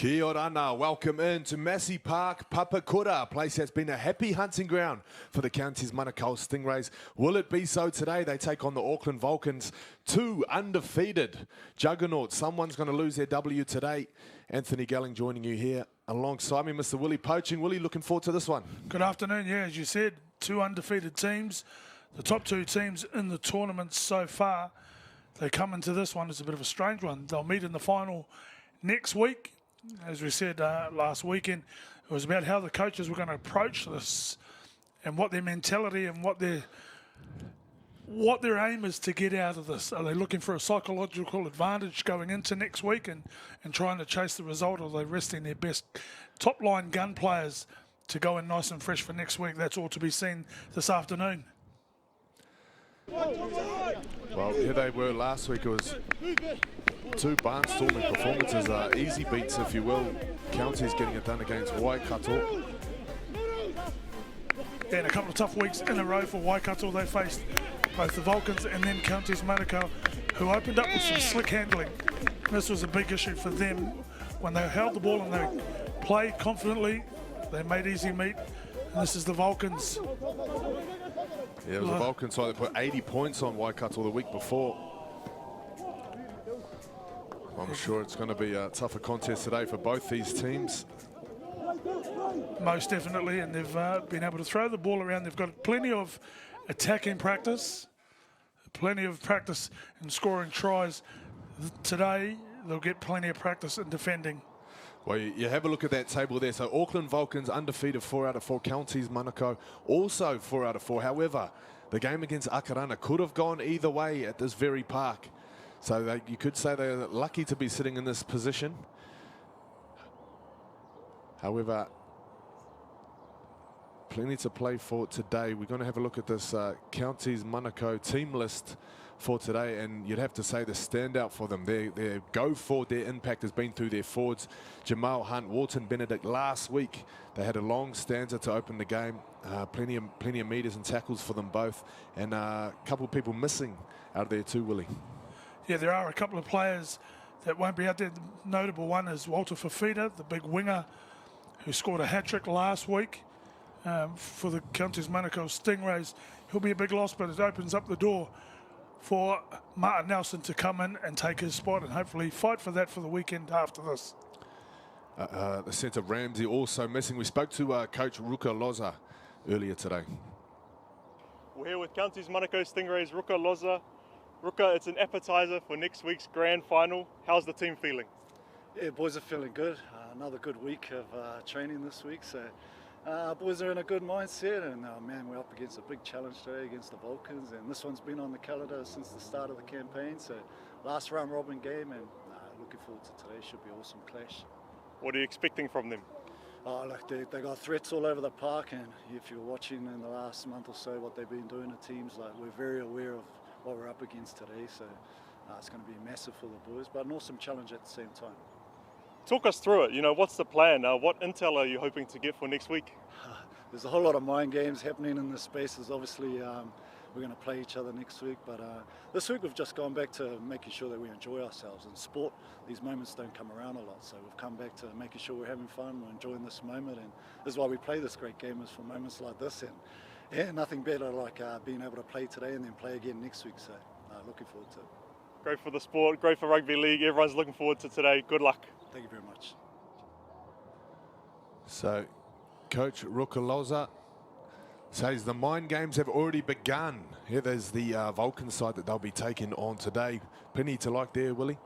Kia ora, welcome in to Massey Park, Papakura, a place that's been a happy hunting ground for the county's Manukau Stingrays. Will it be so today? They take on the Auckland Vulcans, two undefeated juggernauts. Someone's going to lose their W today. Anthony Gelling joining you here alongside me, Mr. Willie Poaching. Willie, looking forward to this one. Good afternoon. Yeah, as you said, two undefeated teams. The top two teams in the tournament so far. They come into this one as a bit of a strange one. They'll meet in the final next week. As we said last weekend, it was about how the coaches were going to approach this and what their mentality and what their aim is to get out of this. Are they looking for a psychological advantage going into next week and trying to chase the result, or are they resting their best top-line gun players to go in nice and fresh for next week? That's all to be seen this afternoon. Well, here they were last week. It was two barnstorming performances, easy beats, if you will. Counties getting it done against Waikato. Yeah, and a couple of tough weeks in a row for Waikato. They faced both the Vulcans and then Counties Manukau, who opened up with some slick handling. And this was a big issue for them. When they held the ball and they played confidently, they made easy meat. And this is the Vulcans. Yeah, it was the Vulcans side that put 80 points on Waikato the week before. I'm sure it's going to be a tougher contest today for both these teams. Most definitely, and they've been able to throw the ball around. They've got plenty of attacking practice, plenty of practice in scoring tries. Today, they'll get plenty of practice in defending. Well, you have a look at that table there. So Auckland Vulcans undefeated 4 out of 4. Counties Manukau also 4 out of 4. However, the game against Akarana could have gone either way at this very park. So you could say they're lucky to be sitting in this position. However, plenty to play for today. We're going to have a look at this Counties Manukau team list for today, and you'd have to say the standout for them, their go forward, their impact has been through their forwards. Jamal Hunt, Walton Benedict. Last week they had a long stanza to open the game, plenty of meters and tackles for them both, and a couple of people missing out of there too, Willie. Yeah, there are a couple of players that won't be out there. The notable one is Walter Fafita, the big winger who scored a hat-trick last week for the Counties Manukau Stingrays. He'll be a big loss, but it opens up the door for Martin Nelson to come in and take his spot and hopefully fight for that for the weekend after this. The centre Ramsey also missing. We spoke to Coach Ruka Loza earlier today. We're here with Counties Manukau Stingrays, Ruka Loza. Ruka, it's an appetizer for next week's grand final. How's the team feeling? Yeah, boys are feeling good. Another good week of training this week, so boys are in a good mindset, and man, we're up against a big challenge today against the Vulcans, and this one's been on the calendar since the start of the campaign, so last round robin game, and looking forward to today. Should be an awesome clash. What are you expecting from them? Like they got threats all over the park, and if you're watching in the last month or so what they've been doing to teams, like we're very aware of what we're up against today, so it's going to be massive for the boys, but an awesome challenge at the same time. Talk us through it. You know, what's the plan? What intel are you hoping to get for next week? There's a whole lot of mind games happening in this space. There's obviously we're going to play each other next week, but this week we've just gone back to making sure that we enjoy ourselves. In sport, these moments don't come around a lot, so we've come back to making sure we're having fun, we're enjoying this moment, and this is why we play this great game, is for moments like this. And yeah, nothing better like being able to play today and then play again next week, so looking forward to it. Great for the sport, great for rugby league. Everyone's looking forward to today. Good luck. Thank you very much. So, Coach Rukaloza says the mind games have already begun. Here there's the Vulcan side that they'll be taking on today. Plenty to like there, Willie?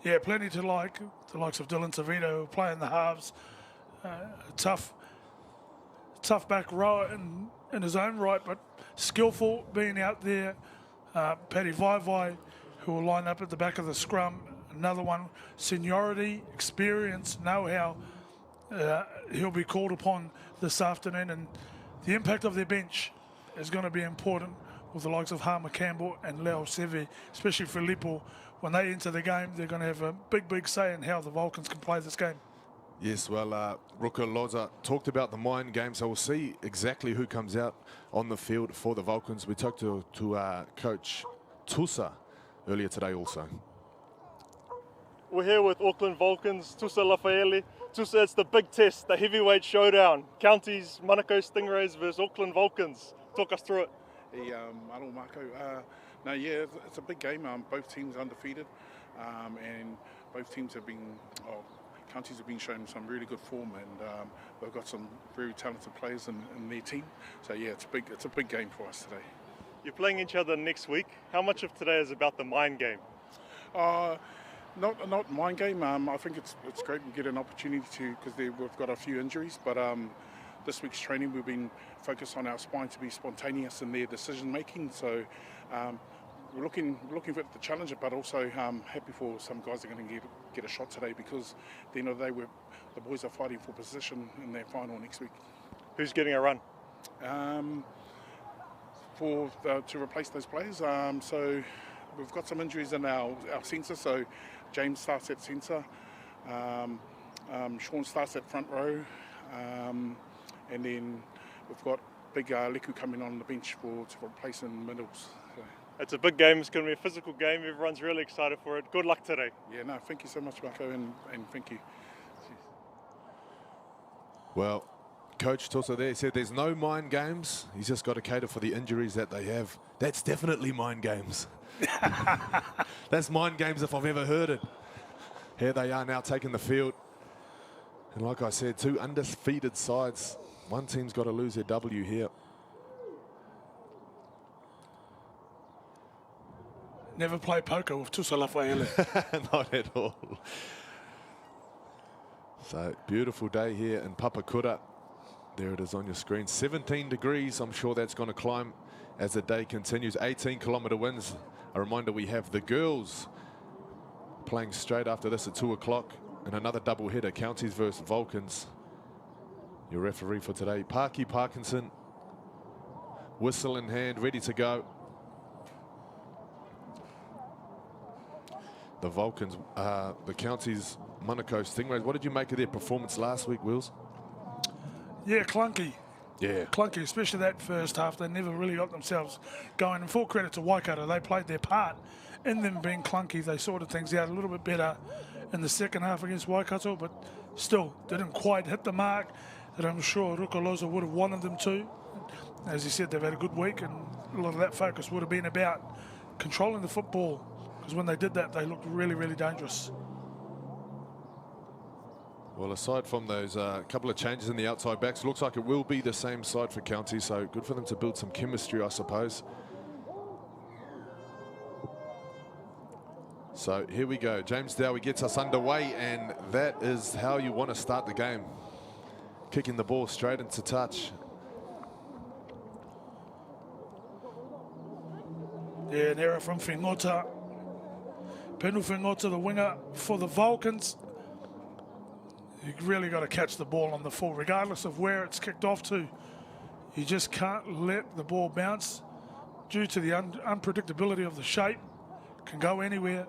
Yeah, plenty to like. The likes of Dylan Savino playing the halves. Tough back row in his own right, but skillful being out there. Paddy Vaivai, who will line up at the back of the scrum. Another one, seniority, experience, know-how. He'll be called upon this afternoon, and the impact of their bench is going to be important with the likes of Harmer Campbell and Leo Seve, especially Filippo. When they enter the game, they're going to have a big say in how the Vulcans can play this game. Yes, well, Ruka Loza talked about the mind game, so we'll see exactly who comes out on the field for the Vulcans. We talked to Coach Tusa earlier today also. We're here with Auckland Vulcans, Tusa Lafaele. Tusa, it's the big test, the heavyweight showdown. Counties, Manukau Stingrays versus Auckland Vulcans. Talk us through it. Hey, Maro Marco. No, yeah, it's a big game. Both teams undefeated, and both teams have been, counties have been showing some really good form, and they've got some very talented players in their team. So yeah, it's a big game for us today. You're playing each other next week. How much of today is about the mind game? Not mind game. I think it's great we get an opportunity to, because we've got a few injuries, but this week's training we've been focused on our spine to be spontaneous in their decision making. So we're looking for the challenger, but also happy for some guys that are going to get a shot today, because at the end of the day the boys are fighting for position in their final next week. Who's getting a run? To replace those players. So we've got some injuries in our centre. So James starts at centre, Sean starts at front row, and then we've got big Leku coming on the bench to replace in middles. So. It's a big game. It's going to be a physical game. Everyone's really excited for it. Good luck today. Yeah, no, thank you so much, Marco, and thank you. Well, Coach Tusa there said there's no mind games. He's just got to cater for the injuries that they have. That's definitely mind games. That's mind games if I've ever heard it. Here they are now taking the field. And like I said, two undefeated sides. One team's got to lose their W here. Never play poker with Tusa Lafaele. Not at all. So, beautiful day here in Papakura. There it is on your screen. 17 degrees. I'm sure that's going to climb as the day continues. 18-kilometre winds. A reminder, we have the girls playing straight after this at 2 o'clock. And another double header, Counties versus Vulcans. Your referee for today, Parky Parkinson. Whistle in hand, ready to go. The Vulcans, the Counties, Manukau Stingrays. What did you make of their performance last week, Wills? Yeah, clunky. Yeah. Clunky, especially that first half. They never really got themselves going. And full credit to Waikato, they played their part in them being clunky. They sorted things out a little bit better in the second half against Waikato, but still didn't quite hit the mark that I'm sure Ruka would have wanted them to. As he said, they've had a good week, and a lot of that focus would have been about controlling the football, because when they did that, they looked really, really dangerous. Well, aside from those couple of changes in the outside backs, looks like it will be the same side for County, so good for them to build some chemistry, I suppose. So here we go. James Dowie gets us underway, and that is how you want to start the game. Kicking the ball straight into touch. Yeah, an error from Whengota. Penu Whengota, the winger for the Vulcans. You really got to catch the ball on the full, regardless of where it's kicked off to. You just can't let the ball bounce due to the unpredictability of the shape. Can go anywhere,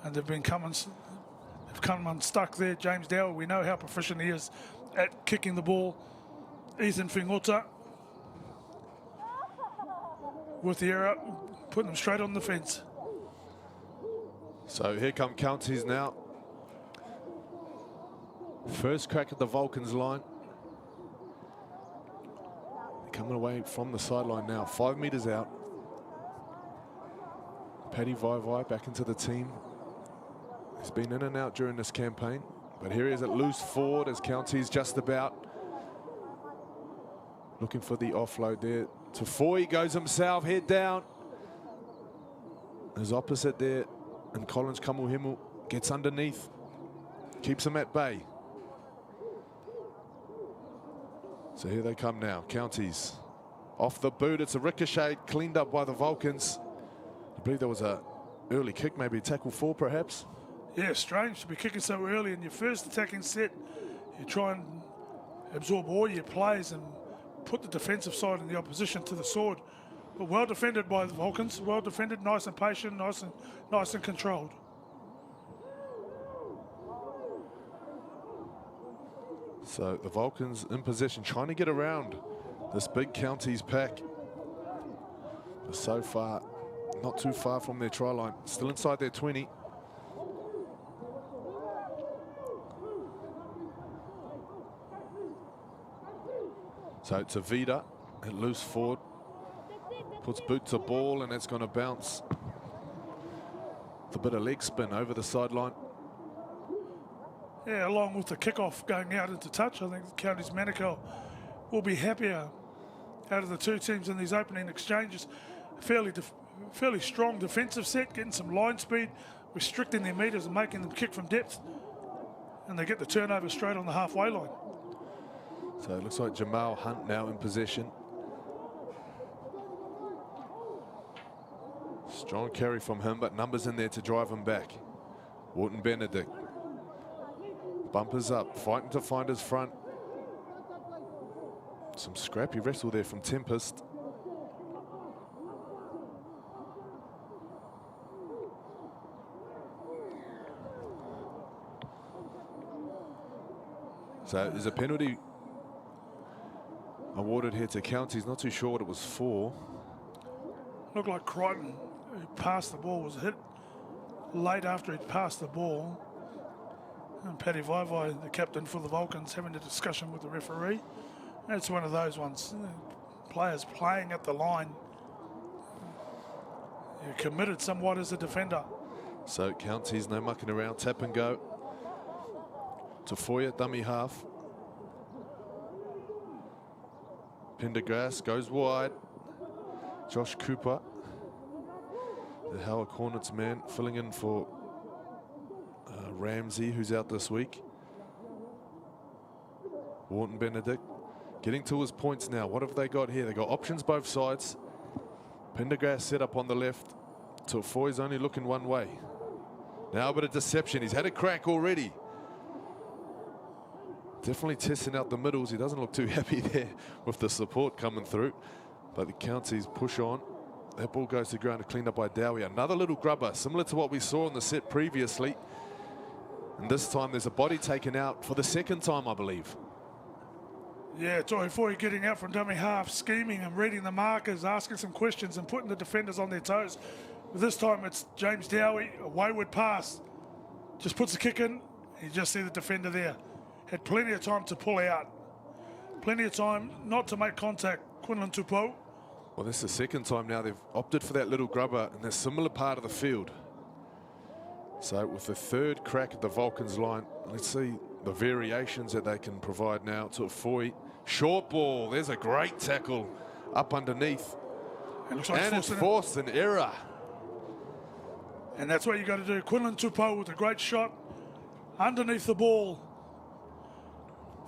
and they've come unstuck there. James Dower, we know how proficient he is at kicking the ball. Ethan Whengota with the error, putting them straight on the fence. So here come Counties now. First crack at the Vulcans line. Coming away from the sideline now, 5 metres out. Paddy Vai back into the team. He's been in and out during this campaign, but here he is at loose forward as Counties just about. Looking for the offload there. To Foy, goes himself, head down. His opposite there, and Collins Kamuhimu gets underneath. Keeps him at bay. So here they come now, Counties. Off the boot, it's a ricochet, cleaned up by the Vulcans. I believe there was a early kick, maybe tackle 4 perhaps. Yeah, strange to be kicking so early in your first attacking set. You try and absorb all your plays and put the defensive side in the opposition to the sword. But well defended by the Vulcans, well defended, nice and patient, nice and controlled. So the Vulcans in possession, trying to get around this big Counties pack. But so far, not too far from their try line. Still inside their 20. So it's a Vida at loose forward. Puts boot to ball, and it's going to bounce. With a bit of leg spin over the sideline. Yeah, along with the kickoff going out into touch, I think the Counties Manukau will be happier out of the two teams in these opening exchanges. Fairly strong defensive set, getting some line speed, restricting their metres and making them kick from depth. And they get the turnover straight on the halfway line. So it looks like Jamal Hunt now in possession. Strong carry from him, but numbers in there to drive him back. Wharton Benedict. Bumpers up, fighting to find his front. Some scrappy wrestle there from Tempest. So there's a penalty awarded here to Counties. Not too sure what it was for. Looked like Crichton, who passed the ball, was hit late after he'd passed the ball. And Paddy Vaivai, the captain for the Vulcans, having a discussion with the referee. It's one of those ones. Players playing at the line. You're committed somewhat as a defender. So Counties, no mucking around, tap and go. Tafoya, dummy half. Pendergrass goes wide. Josh Cooper, the Howard Hornets man, filling in for Ramsey, who's out this week. Wharton Benedict getting to his points now. What have they got here? They got options both sides. Pendergrass set up on the left. Tafoya's only looking one way. Now a bit of deception. He's had a crack already. Definitely testing out the middles. He doesn't look too happy there with the support coming through. But the Counties push on. That ball goes to ground, cleaned up by Dowie. Another little grubber, similar to what we saw in the set previously. And this time there's a body taken out for the second time, I believe. Yeah, Tafoya getting out from dummy half, scheming and reading the markers, asking some questions and putting the defenders on their toes. But this time it's James Dowie, a wayward pass. Just puts the kick in. You just see the defender there. Had plenty of time to pull out. Plenty of time not to make contact. Quinlan Tupou. Well, this is the second time now they've opted for that little grubber in a similar part of the field. So with the third crack at the Vulcans line, let's see the variations that they can provide now. To Foy, short ball. There's a great tackle up underneath. It looks like and it's forced an error. And that's what you got to do. Quinlan Tupou with a great shot underneath the ball.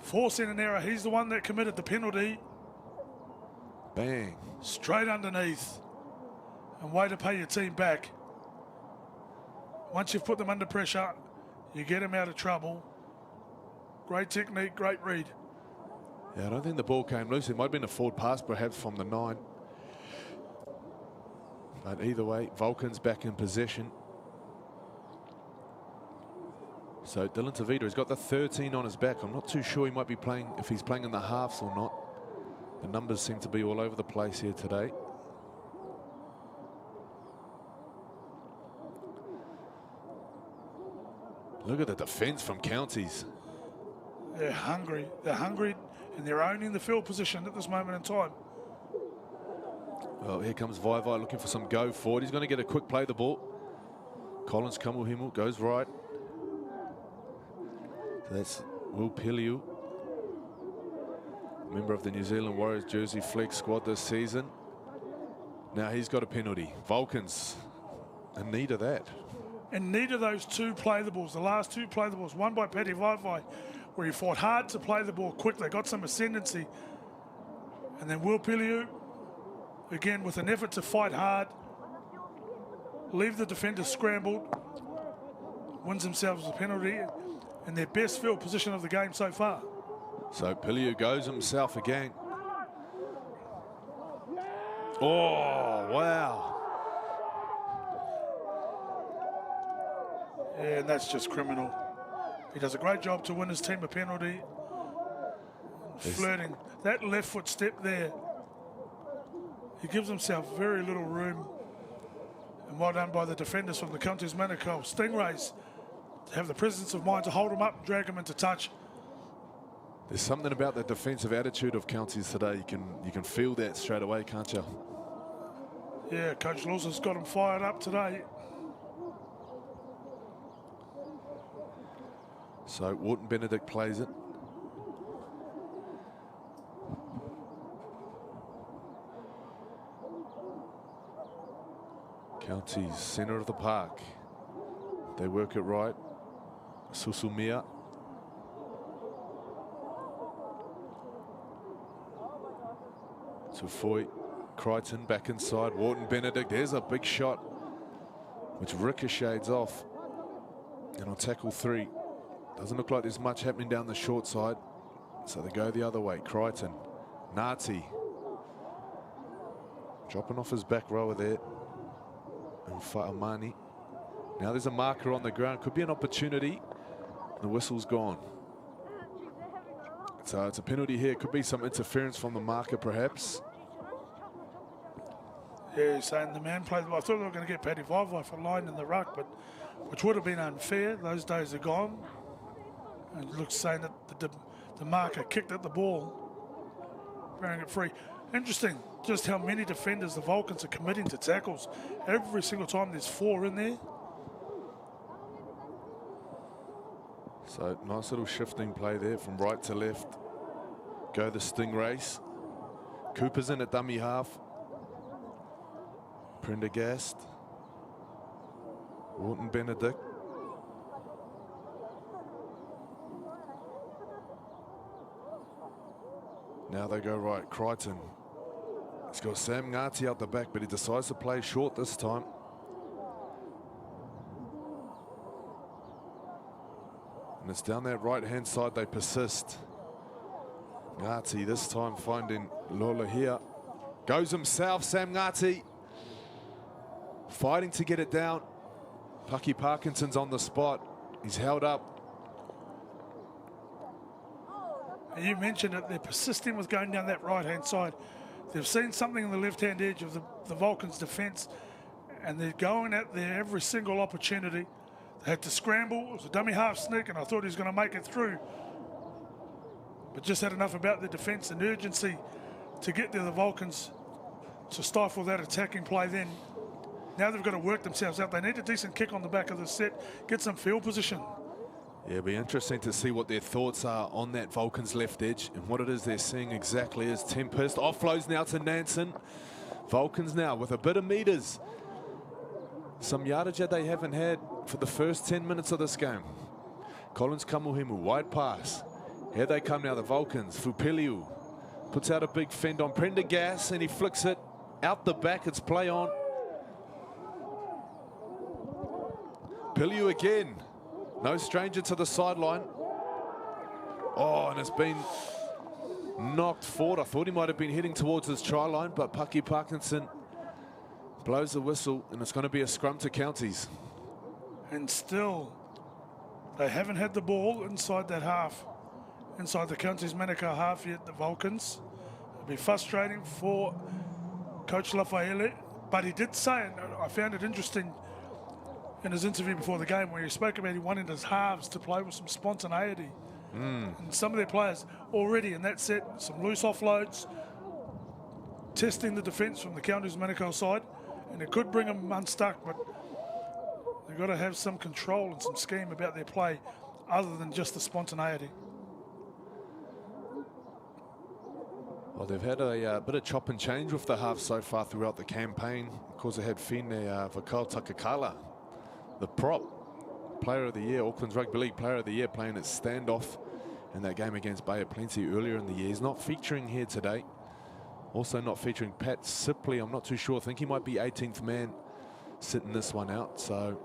Forcing an error. He's the one that committed the penalty. Bang. Straight underneath. And way to pay your team back. Once you've put them under pressure, you get them out of trouble. Great technique, great read. Yeah, I don't think the ball came loose. It might have been a forward pass perhaps from the 9. But either way, Vulcans back in possession. So Dylan Tavita has got the 13 on his back. I'm not too sure he might be playing, if he's playing in the halves or not. The numbers seem to be all over the place here today. Look at the defence from Counties. They're hungry. They're hungry and they're owning the field position at this moment in time. Well, here comes Vaivai looking for some go forward. He's going to get a quick play of the ball. Collins Kamuhimu goes right. So that's Will Piliu, member of the New Zealand Warriors jersey flex squad this season. Now he's got a penalty. Vulcans in need of that. In need of those two play the balls. The last two play the balls. One by Paddy Vaivai, where he fought hard to play the ball quickly, got some ascendancy. And then Will Piliu, again with an effort to fight hard, leave the defender scrambled, wins themselves a penalty in their best field position of the game so far. So Piliu goes himself again. Oh, wow. Yeah, and that's just criminal. He does a great job to win his team a penalty. Flirting. That left foot step there. He gives himself very little room. And well done by the defenders from the Counties Manukau Stingrays to have the presence of mind to hold him up and drag him into touch. There's something about the defensive attitude of Counties today. You can feel that straight away, can't you? Yeah, Coach Lawson's got him fired up today. So Wharton Benedict plays it. Counties, centre of the park. They work it right. Susumia. Tufoi. Crichton back inside. Wharton Benedict. There's a big shot which ricochets off. And on tackle 3. Doesn't look like there's much happening down the short side. So they go the other way. Crichton. Ngati. Dropping off his back rower there. And Fa'amani. Now there's a marker on the ground. Could be an opportunity. The whistle's gone. So it's a penalty here. Could be some interference from the marker perhaps. Yeah, he's saying the man played. I thought they were going to get Paddy Vaivai for line in the ruck, but which would have been unfair. Those days are gone. And it looks saying that the marker kicked at the ball, bearing it free. Interesting just how many defenders the Vulcans are committing to tackles. Every single time there's 4 in there. So nice little shifting play there from right to left. Go the Stingrays. Cooper's in at dummy half. Prendergast. Wharton Benedict. Now they go right. Crichton. He's got Sam Ngati out the back, but he decides to play short this time. And it's down that right-hand side they persist. Ngati this time finding Lola here. Goes himself, Sam Ngati. Fighting to get it down. Paki Parkinson's on the spot. He's held up. You mentioned it, they're persisting with going down that right-hand side. They've seen something in the left-hand edge of the Vulcans' defence, and they're going at there every single opportunity. They had to scramble. It was a dummy half sneak, and I thought he was going to make it through. But just had enough about the defence and urgency to get there, the Vulcans, to stifle that attacking play then. Now they've got to work themselves out. They need a decent kick on the back of the set, get some field position. Yeah, it'll be interesting to see what their thoughts are on that Vulcans left edge and what it is they're seeing exactly as Tempest offloads now to Nansen. Vulcans now with a bit of meters. Some yardage that they haven't had for the first 10 minutes of this game. Collins Kamuhimu, wide pass. Here they come now, the Vulcans. Fupiliu puts out a big fend on Prendergast and he flicks it out the back. It's play on. Piliu again. No stranger to the sideline. Oh, and it's been knocked forward. I thought he might have been heading towards his try line, but Paki Parkinson blows the whistle, and it's going to be a scrum to Counties. And still, they haven't had the ball inside that half, inside the Counties Manukau half yet, the Vulcans. It'll be frustrating for Coach Lafaele, but he did say, and I found it interesting, in his interview before the game where he spoke about he wanted his halves to play with some spontaneity. And some of their players already in that set, some loose offloads, testing the defence from the Counties Manukau side, and it could bring them unstuck, but they've got to have some control and some scheme about their play other than just the spontaneity. Well, they've had a bit of chop and change with the halves so far throughout the campaign. Of course, they had Fine Vakau Takakala, the prop player of the year, Auckland's Rugby League player of the year, playing at standoff in that game against Bay of Plenty earlier in the year. He's not featuring here today. Also not featuring Pat Sipley. I'm not too sure. I think he might be 18th man sitting this one out. So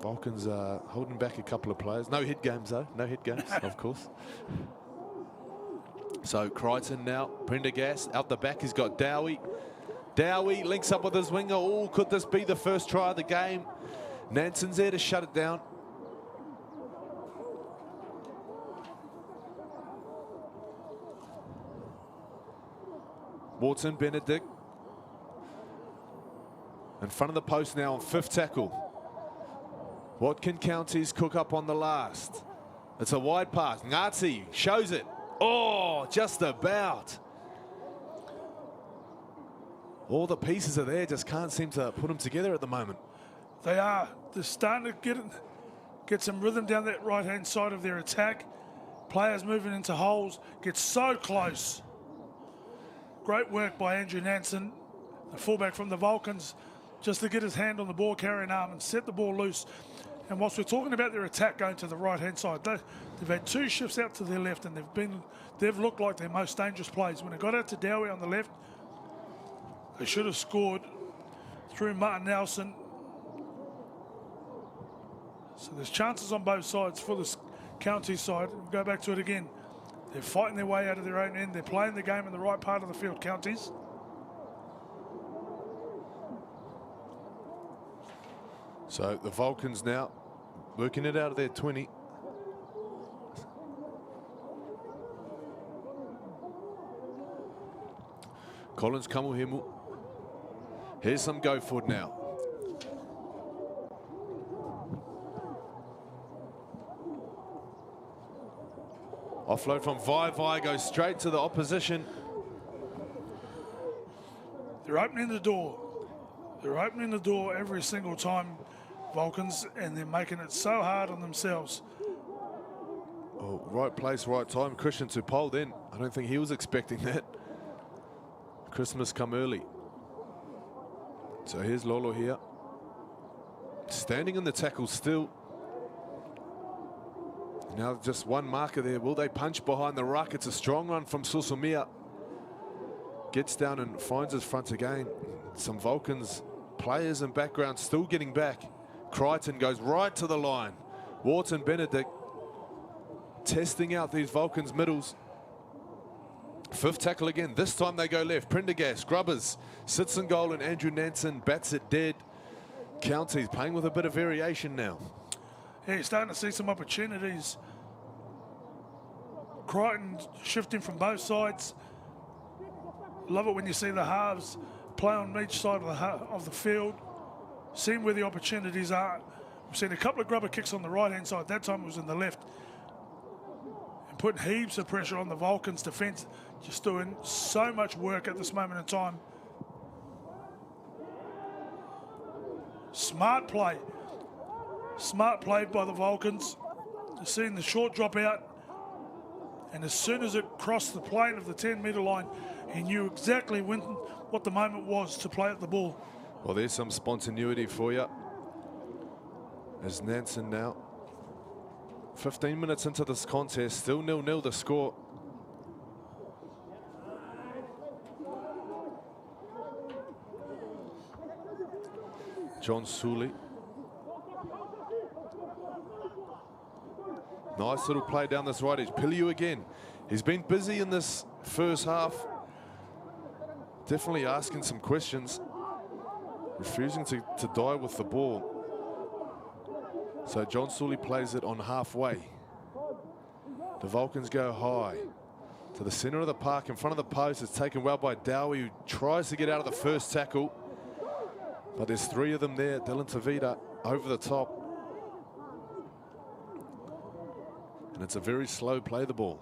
Vulcans holding back a couple of players. No hit games though. No hit games, of course. So Crichton now, Prendergast out the back. He's got Dowie. Dowie links up with his winger. Oh, could this be the first try of the game? Nansen's there to shut it down. Wharton Benedict in front of the post now on 5th tackle. What can Counties cook up on the last? It's a wide pass. Ngati shows it. Oh, just about. All the pieces are there, just can't seem to put them together at the moment. They are. They're starting to get some rhythm down that right-hand side of their attack. Players moving into holes, get so close. Great work by Andrew Nansen, the fullback from the Vulcans, just to get his hand on the ball carrying arm and set the ball loose. And whilst we're talking about their attack going to the right-hand side, they've had 2 shifts out to their left, and they've looked like their most dangerous plays. When it got out to Dowie on the left, they should have scored through Martin Nelson. So there's chances on both sides for this county side. We'll go back to it again. They're fighting their way out of their own end. They're playing the game in the right part of the field, counties. So the Vulcans now working it out of their 20. Collins Kamuhimu. Here's some go for it now. Offload from Vai goes straight to the opposition. They're opening the door. They're opening the door every single time, Vulcans, and they're making it so hard on themselves. Oh, right place, right time. Christian Tupol then. I don't think he was expecting that. Christmas come early. So here's Lolo here. Standing in the tackle still. Now just one marker there. Will they punch behind the ruck? It's a strong run from Susumia. Gets down and finds his front again. Some Vulcans players and background still getting back. Crichton goes right to the line. Wharton Benedict testing out these Vulcans middles. 5th tackle again. This time they go left. Prendergast, Grubbers, sits in goal, and Andrew Nansen bats it dead. Counties playing with a bit of variation now. Yeah, you're starting to see some opportunities. Crichton shifting from both sides. Love it when you see the halves play on each side of the field, seeing where the opportunities are. We've seen a couple of grubber kicks on the right-hand side. That time it was in the left. And putting heaps of pressure on the Vulcans' defence. Just doing so much work at this moment in time. Smart play. Smart play by the Vulcans. Just seeing the short drop out. And as soon as it crossed the plane of the 10-metre line, he knew exactly what the moment was to play at the ball. Well, there's some spontaneity for you. As Nansen now, 15 minutes into this contest, still 0-0 the score. John Sully. Nice little play down this right edge. Piliu again. He's been busy in this first half. Definitely asking some questions. Refusing to die with the ball. So John Sully plays it on halfway. The Vulcans go high. To the centre of the park in front of the post. It's taken well by Dowie, who tries to get out of the first tackle. But there's 3 of them there. Dylan Tavita over the top. And it's a very slow play the ball.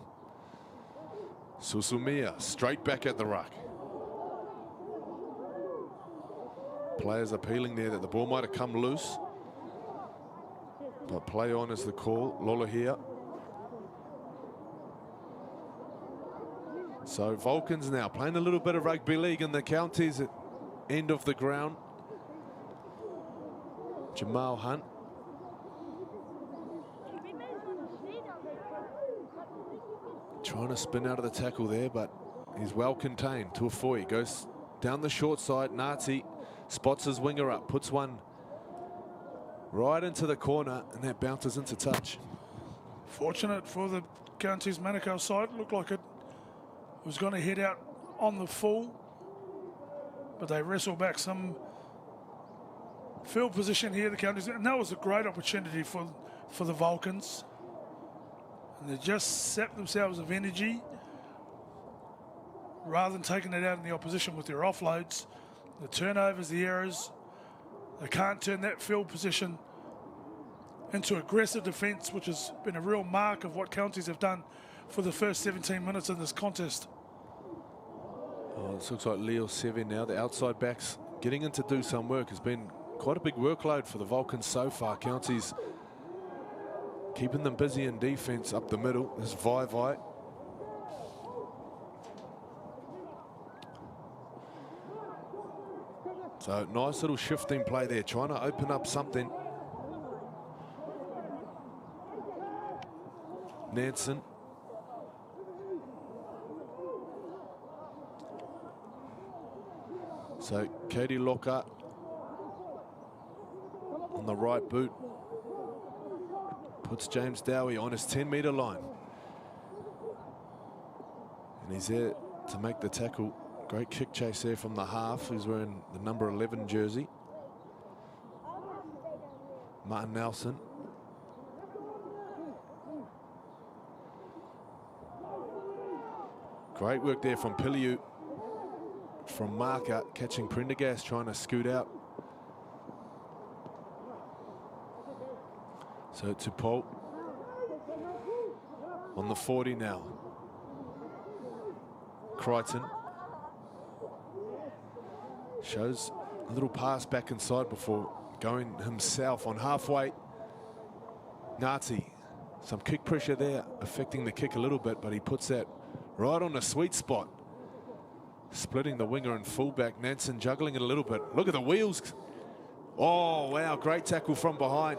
Susumia straight back at the ruck. Players appealing there that the ball might have come loose. But play on is the call. Lola here. So Vulcans now playing a little bit of rugby league in the counties at end of the ground. Jamal Hunt. Trying to spin out of the tackle there, but he's well contained. Tuafoi goes down the short side. Nazi spots his winger up, puts one right into the corner, and that bounces into touch. Fortunate for the Counties Manukau side. Looked like it was going to head out on the full, but they wrestle back some field position here, the Counties, and that was a great opportunity for the Vulcans. And they just sap themselves of energy rather than taking it out in the opposition with their offloads. The turnovers, the errors, they can't turn that field position into aggressive defence, which has been a real mark of what Counties have done for the first 17 minutes in this contest. Oh, this looks like Leo Seve now. The outside backs getting in to do some work. Has been quite a big workload for the Vulcans so far. Counties keeping them busy in defence up the middle. There's Vai. So nice little shifting play there, trying to open up something. Nansen. So Katie Locker on the right boot. Puts James Dowie on his 10-metre line. And he's there to make the tackle. Great kick chase there from the half, who's wearing the number 11 jersey. Martin Nelson. Great work there from Piliu. From marker, catching Prendergast, trying to scoot out. So to Paul. On the 40 now. Crichton. Shows a little pass back inside before going himself on halfway. Ngati, some kick pressure there, affecting the kick a little bit, but he puts that right on the sweet spot. Splitting the winger and fullback. Nansen juggling it a little bit. Look at the wheels. Oh, wow, great tackle from behind.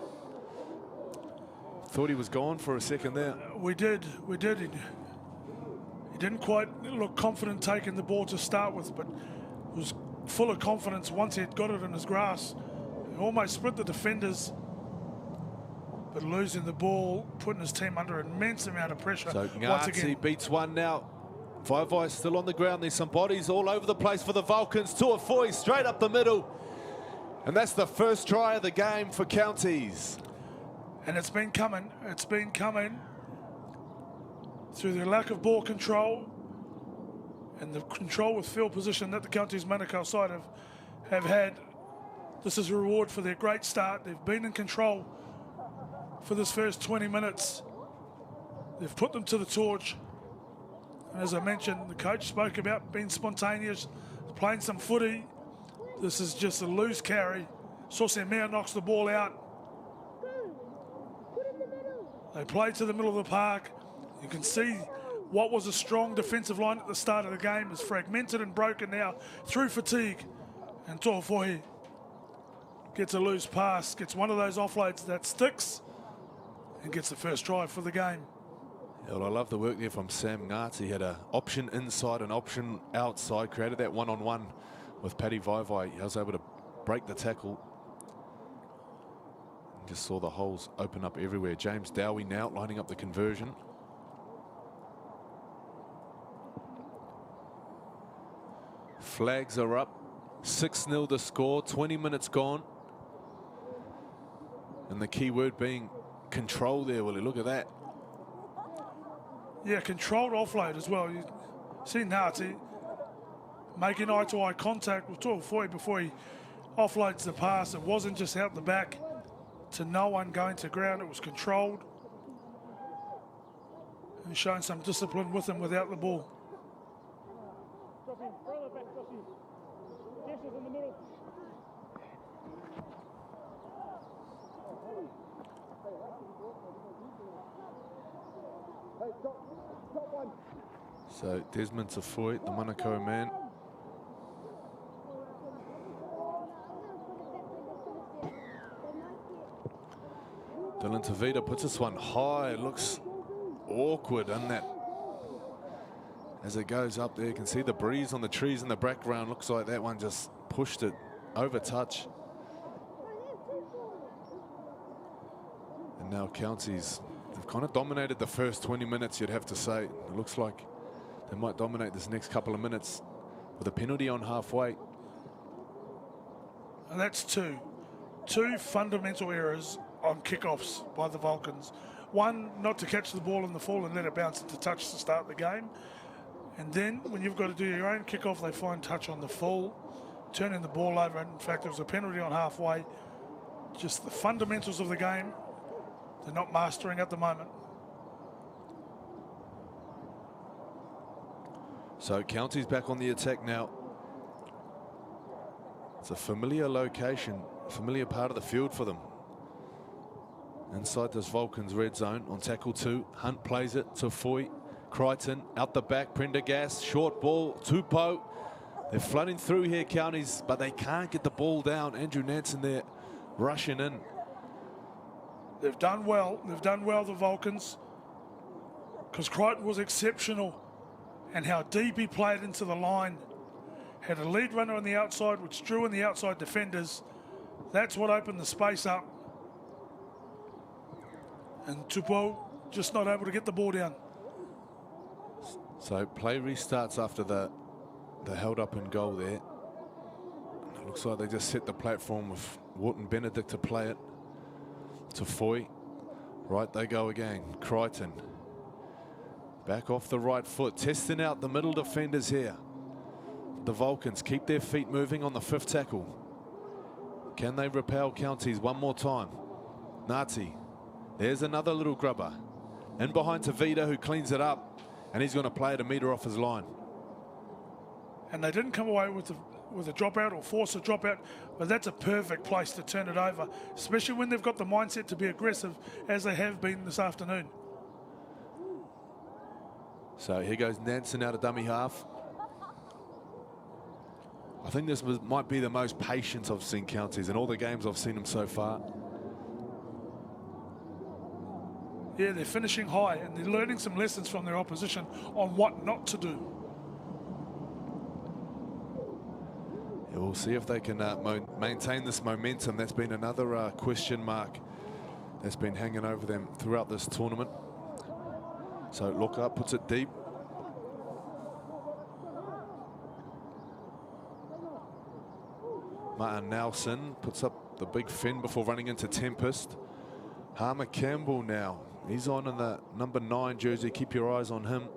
Thought he was gone for a second there. We did. He didn't quite look confident taking the ball to start with, but was full of confidence once he had got it in his grasp. He almost split the defenders, but losing the ball, putting his team under an immense amount of pressure. So once again, Ngati beats one now. Vai still on the ground. There's some bodies all over the place for the Vulcans. Tuafoi straight up the middle. And that's the first try of the game for Counties. and it's been coming. It's been coming through the lack of ball control and the control with field position that the Counties Manukau side have had. This is a reward for their great start. They've been in control for this first 20 minutes. They've put them to the torch. And as I mentioned, the coach spoke about being spontaneous, playing some footy. This is just a loose carry. Sosemea knocks the ball out. They play to the middle of the park. You can see what was a strong defensive line at the start of the game is fragmented and broken now through fatigue. And To'ofohi gets a loose pass, gets one of those offloads that sticks, and gets the first try for the game. Yeah, well, I love the work there from Sam Ngati. He had an option inside, an option outside, created that one-on-one with Paddy Vai. He was able to break the tackle. And just saw the holes open up everywhere. James Dowie now lining up the conversion. Flags are up. 6-0 the score, 20 minutes gone. And the key word being control there, Willie. Look at that. Yeah, controlled offload as well. You see Ngati making eye-to-eye contact with To'ofohi before he offloads the pass. It wasn't just out the back to no one going to ground. It was controlled and showing some discipline with him without the ball. So Desmond Tafoi, the Manukau man. Dylan Tavita puts this one high. It looks awkward, doesn't it? As it goes up there, you can see the breeze on the trees in the background. Looks like that one just pushed it over touch. And now Counties, they've kind of dominated the first 20 minutes, you'd have to say. It looks like they might dominate this next couple of minutes with a penalty on halfway. And that's two fundamental errors on kickoffs by the Vulcans. One, not to catch the ball in the fall and let it bounce into touch to start the game. And then when you've got to do your own kickoff, they find touch on the full, turning the ball over. In fact, there was a penalty on halfway. Just the fundamentals of the game, they're not mastering at the moment. So County's back on the attack now. It's a familiar location, familiar part of the field for them. Inside this Vulcans red zone on tackle 2. Hunt plays it to Foy. Crichton out the back. Prendergast, short ball. Tupou. They're flooding through here, Counties, but they can't get the ball down. Andrew Nansen there rushing in. They've done well. They've done well, the Vulcans, because Crichton was exceptional and how deep he played into the line. Had a lead runner on the outside, which drew in the outside defenders. That's what opened the space up. And Tupou just not able to get the ball down. So play restarts after the held up in goal there. It looks like they just set the platform with Wharton Benedict to play it to Foy. Right, they go again. Crichton back off the right foot, testing out the middle defenders here. The Vulcans keep their feet moving on the 5th tackle. Can they repel Counties one more time? Ngati. There's another little grubber. In behind Tavita, who cleans it up, and he's going to play it a metre off his line. And they didn't come away with a dropout or force a dropout, but that's a perfect place to turn it over, especially when they've got the mindset to be aggressive, as they have been this afternoon. So here goes Nansen out of dummy half. I think this might be the most patience I've seen Counties in all the games I've seen them so far. Yeah, they're finishing high and they're learning some lessons from their opposition on what not to do. Yeah, we'll see if they can maintain this momentum. That's been another question mark that's been hanging over them throughout this tournament. So look up, puts it deep. Martin Nelson puts up the big fin before running into Tempest. Harmer Campbell now. He's on in the number 9 jersey. Keep your eyes on him.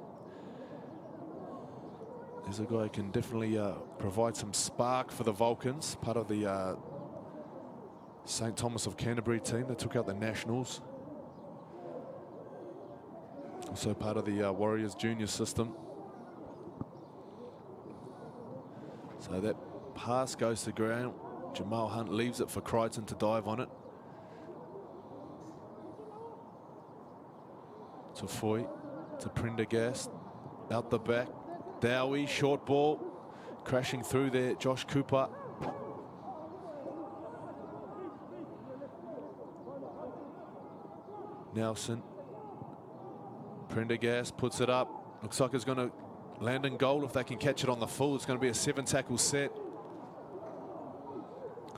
There's a guy who can definitely provide some spark for the Vulcans. Part of the St. Thomas of Canterbury team that took out the Nationals. Also part of the Warriors junior system. So that pass goes to ground. Jamal Hunt leaves it for Crichton to dive on it. To Foy, to Prendergast, out the back. Dowie, short ball, crashing through there. Josh Cooper. Nelson. Prendergast puts it up. Looks like it's going to land in goal if they can catch it on the full. It's going to be a 7-tackle set.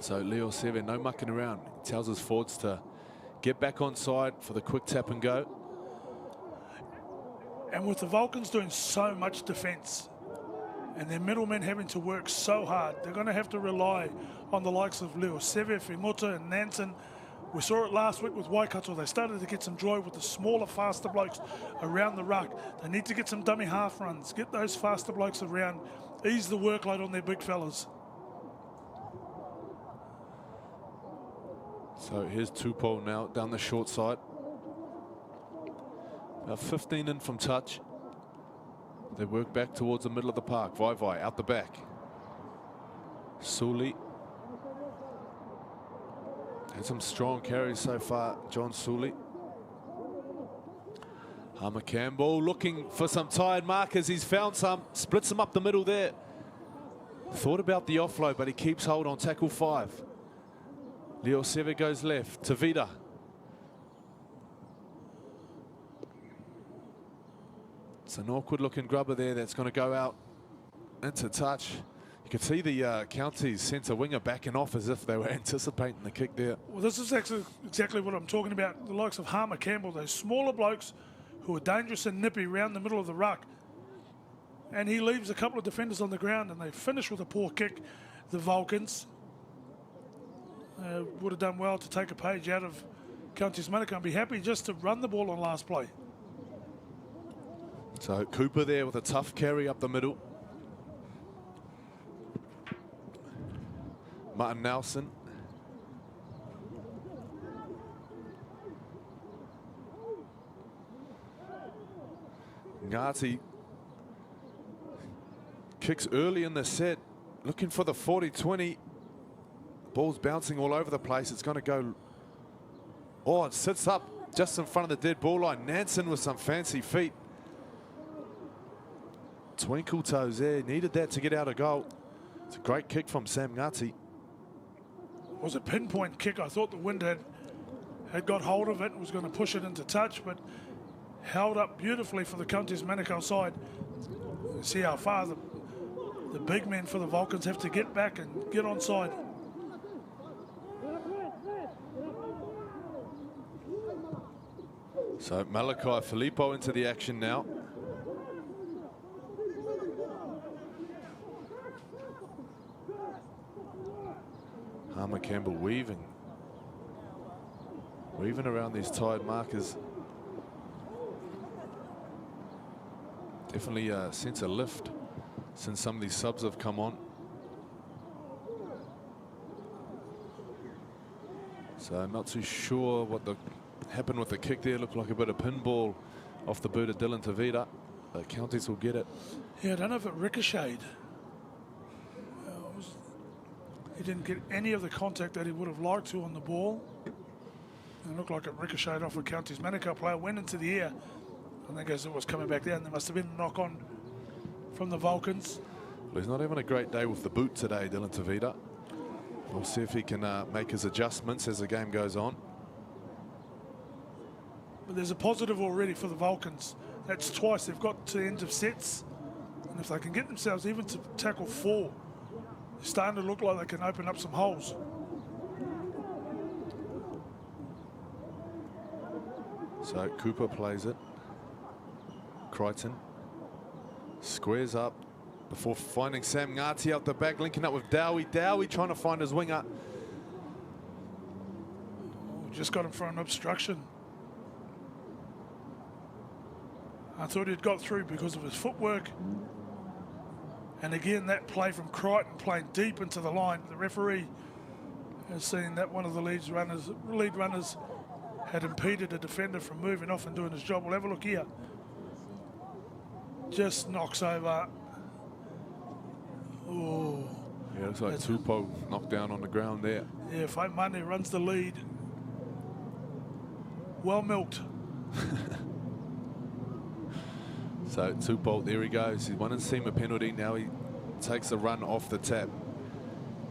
So Leo Seve, no mucking around. He tells his forwards to get back on side for the quick tap and go. And with the Vulcans doing so much defence and their middlemen having to work so hard, they're going to have to rely on the likes of Leo Seve, Fimota and Nansen. We saw it last week with Waikato. They started to get some joy with the smaller, faster blokes around the ruck. They need to get some dummy half runs, get those faster blokes around, ease the workload on their big fellas. So here's Tupou now down the short side. About 15 in from touch. They work back towards the middle of the park. Vai out the back. Sully. Had some strong carries so far, John Sully. Harmer Campbell looking for some tired markers. He's found some, splits them up the middle there. Thought about the offload, but he keeps hold on tackle 5. Leo Seve goes left. Tavita. It's an awkward looking grubber there that's going to go out into touch. You could see the Counties centre winger backing off as if they were anticipating the kick there. Well, this is exactly what I'm talking about. The likes of Harmer Campbell, those smaller blokes who are dangerous and nippy around the middle of the ruck. And he leaves a couple of defenders on the ground and they finish with a poor kick. The Vulcans would have done well to take a page out of Counties Manukau and be happy just to run the ball on last play. So Cooper there with a tough carry up the middle. Martin Nelson. Ngati kicks early in the set. Looking for the 40-20. Ball's bouncing all over the place. It's going to go. Oh, it sits up just in front of the dead ball line. Nansen with some fancy feet. Twinkle toes there. Needed that to get out of goal. It's a great kick from Sam Ngati. It was a pinpoint kick. I thought the wind had got hold of it and was going to push it into touch, but held up beautifully for the Counties Manukau side. See how far the big men for the Vulcans have to get back and get onside. So Malachi Filippo into the action now. Harmer Campbell weaving around these tired markers. Definitely a sense of lift since some of these subs have come on. So not too sure what happened with the kick there. Looked like a bit of pinball off the boot of Dylan Tavita. But Counties will get it. Yeah, I don't know if it ricocheted. He didn't get any of the contact that he would have liked to on the ball. It looked like it ricocheted off a Counties Manukau player, went into the air. I think as it was coming back down, there must have been a knock on from the Vulcans. Well, he's not having a great day with the boot today, Dylan Tavita. We'll see if he can make his adjustments as the game goes on. But there's a positive already for the Vulcans. That's twice they've got to the end of sets. And if they can get themselves even to tackle 4, it's starting to look like they can open up some holes. So Cooper plays it. Crichton squares up before finding Sam Ngati out the back, linking up with Dowie. Dowie trying to find his winger. Just got him for an obstruction. I thought he'd got through because of his footwork. And again, that play from Crichton playing deep into the line. The referee has seen that one of the lead runners had impeded a defender from moving off and doing his job. We'll have a look here. Just knocks over. Oh. Yeah, looks like Tupou knocked down on the ground there. Yeah, Fate Monday runs the lead. Well milked. So Tupou, there he goes. He's 1 and seam a penalty. Now he takes a run off the tap.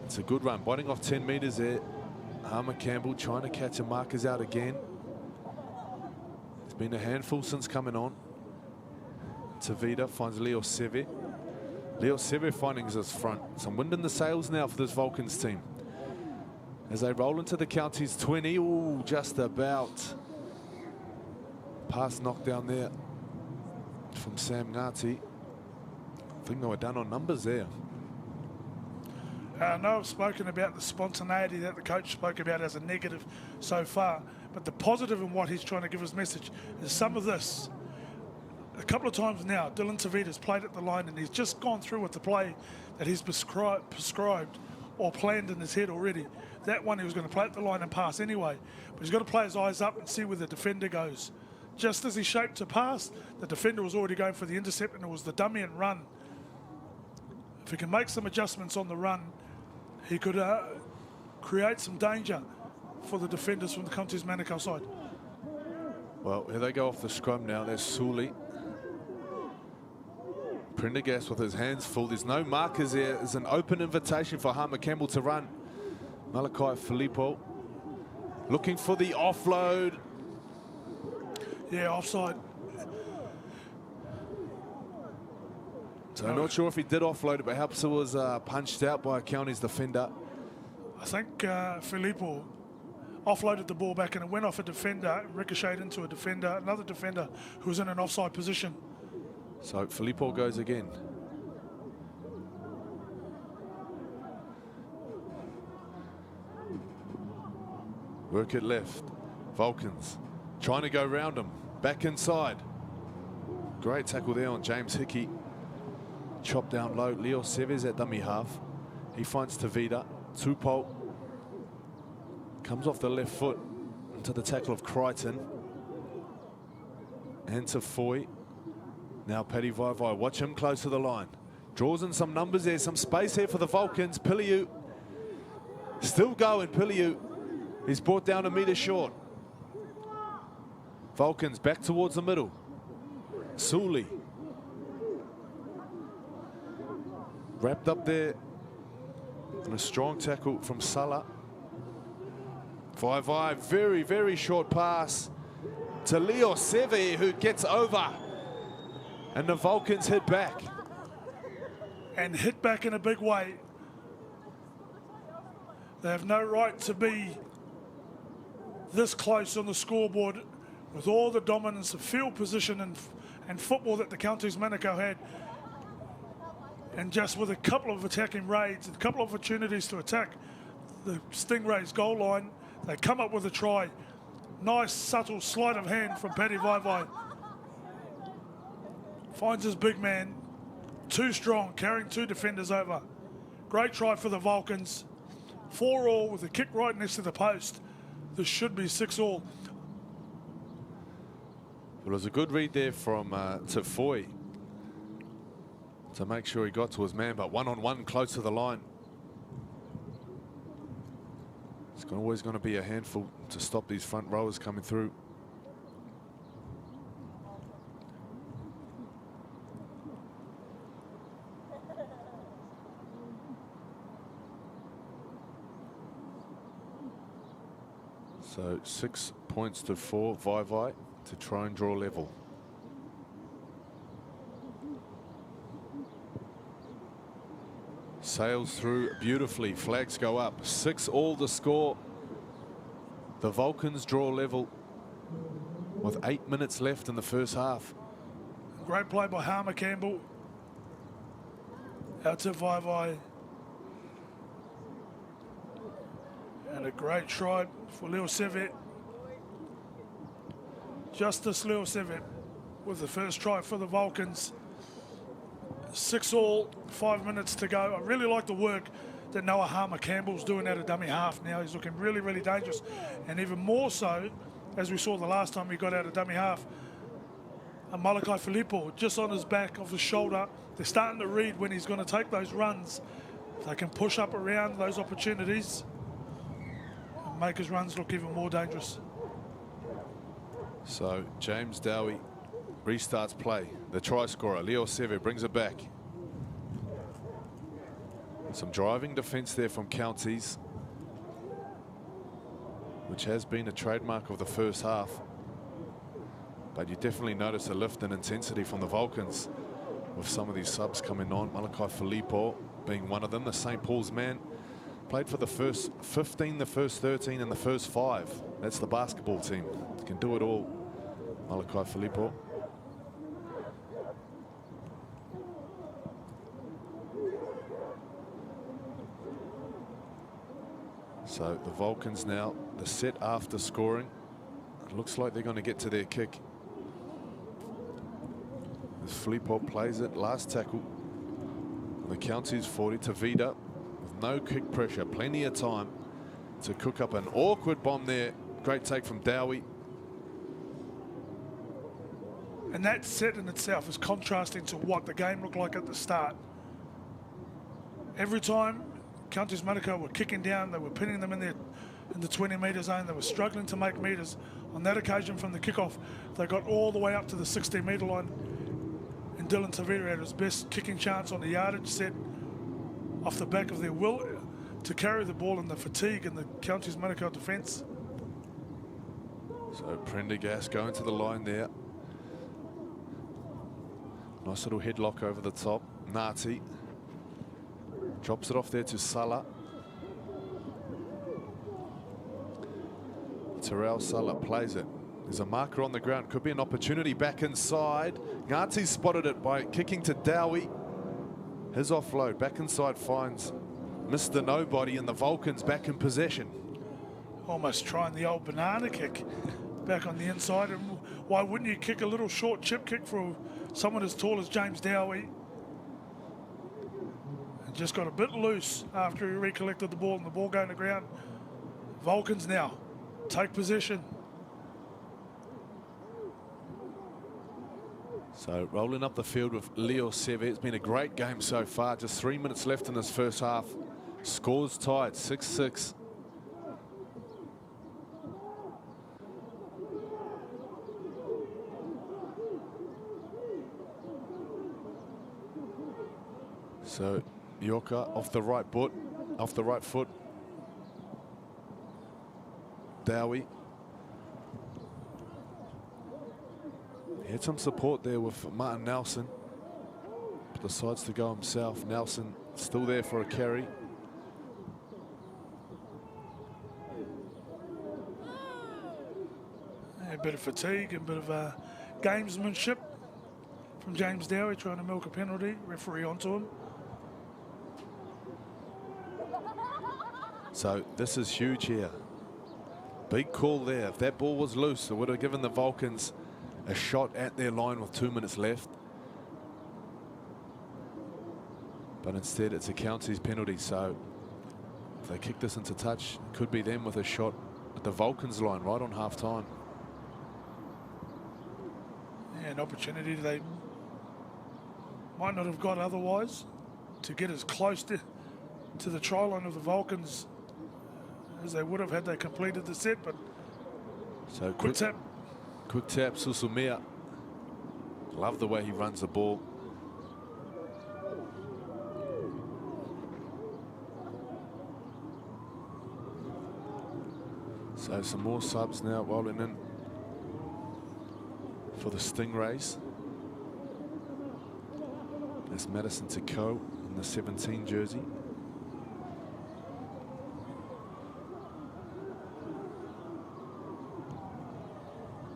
It's a good run, biting off 10 metres there. Harmer Campbell trying to catch the markers out again. It's been a handful since coming on. Tavita finds Leo Seve. Leo Seve finding his front. Some wind in the sails now for this Vulcans team. As they roll into the Counties 20. Ooh, just about. Pass knockdown there from Sam Ngati. I think they were done on numbers there. I know I've spoken about the spontaneity that the coach spoke about as a negative so far, but the positive in what he's trying to give his message is some of this. A couple of times now, Dylan Tavita's played at the line and he's just gone through with the play that he's prescribed or planned in his head already. That one he was going to play at the line and pass anyway, but he's got to play his eyes up and see where the defender goes. Just as he shaped to pass, the defender was already going for the intercept and it was the dummy and run. If he can make some adjustments on the run, he could create some danger for the defenders from the Counties Manukau side. Well, here they go off the scrum now. There's Sully. Prendergast with his hands full. There's no markers there. It's an open invitation for Harmer Campbell to run. Malachi Filippo looking for the offload. Yeah, offside. So I'm not sure if he did offload it, but perhaps it was punched out by a Counties defender. I think Filippo offloaded the ball back and it went off a defender, ricocheted into a defender, another defender who was in an offside position. So Filippo goes again. Work it left. Vulcans trying to go round him. Back inside. Great tackle there on James Hickey. Chopped down low. Leo Seves at dummy half. He finds Tavita. Tupou comes off the left foot into the tackle of Crichton. And to Foy. Now Paddy Vaivai. Watch him close to the line. Draws in some numbers there, some space here for the Vulcans. Piliu still going. Piliu is brought down a metre short. Vulcans back towards the middle. Suli wrapped up there. And a strong tackle from Salah. Vai, very, very short pass to Leo Seve, who gets over. And the Vulcans hit back. And hit back in a big way. They have no right to be this close on the scoreboard with all the dominance of field position and football that the Counties Manukau had. And just with a couple of attacking raids, a couple of opportunities to attack the Stingrays goal line, they come up with a try. Nice, subtle sleight of hand from Paddy Vai. Finds his big man, too strong, carrying two defenders over. Great try for the Vulcans. 4-all with a kick right next to the post. This should be 6-all. Well, it was a good read there from Tafoi to make sure he got to his man, but one-on-one close to the line. It's always going to be a handful to stop these front rowers coming through. So 6 points to 4, Vai to try and draw level. Sails through beautifully, flags go up. 6-all the score. The Vulcans draw level with 8 minutes left in the first half. Great play by Harmer Campbell. Out to Vai. And a great try for Leo Sevet. Justice Leo Sevet with the first try for the Vulcans. 6-all, 5 minutes to go. I really like the work that Noah Harmer Campbell's doing out of dummy half now. He's looking really, really dangerous. And even more so, as we saw the last time he got out of dummy half, Malakai Filippo just on his back of his shoulder. They're starting to read when he's going to take those runs. They can push up around those opportunities and make his runs look even more dangerous. So James Dowie restarts play. The try scorer, Leo Seve, brings it back. Some driving defence there from Counties, which has been a trademark of the first half. But you definitely notice a lift in intensity from the Vulcans with some of these subs coming on. Malakai Filippo being one of them, the St. Paul's man. Played for the first 15, the first 13, and the first 5. That's the basketball team. Can do it all, Malakai Filippo. So the Vulcans now, the set after scoring. It looks like they're going to get to their kick. As Filippo plays it, last tackle. The Counties 40 to Vida with no kick pressure, plenty of time to cook up an awkward bomb there. Great take from Dowie. And that set in itself is contrasting to what the game looked like at the start. Every time Counties Manukau were kicking down, they were pinning them in the 20-metre zone. They were struggling to make metres. On that occasion from the kickoff, they got all the way up to the 60-metre line. And Dylan Tavira had his best kicking chance on the yardage set off the back of their will to carry the ball in the fatigue in the Counties Manukau defence. So Prendergast going to the line there. Nice little headlock over the top. Ngati drops it off there to Salah. Terrell Salah plays it. There's a marker on the ground. Could be an opportunity back inside. Ngati spotted it by kicking to Dowie. His offload back inside finds Mr. Nobody, and the Vulcans back in possession. Almost trying the old banana kick back on the inside. And why wouldn't you kick a little short chip kick for someone as tall as James Dowie? And just got a bit loose after he recollected the ball and the ball going to ground. Vulcans now take possession. So rolling up the field with Leo Seve. It's been a great game so far. Just 3 minutes left in this first half. Scores tied, 6-6. So Yorka off the right foot. Dowie. He had some support there with Martin Nelson, but decides to go himself. Nelson still there for a carry. A bit of fatigue, a bit of gamesmanship from James Dowie, trying to milk a penalty. Referee onto him. So this is huge here. Big call there. If that ball was loose, it would have given the Vulcans a shot at their line with 2 minutes left. But instead it's a Counties penalty, so if they kick this into touch, it could be them with a shot at the Vulcans line right on half time. Yeah, an opportunity they might not have got otherwise to get as close to the try line of the Vulcans as they would have had they completed the set, but so quick tap. Quick tap, Susumia. Love the way he runs the ball. So some more subs now rolling in for the Stingrays. That's Madison Tico in the 17 jersey.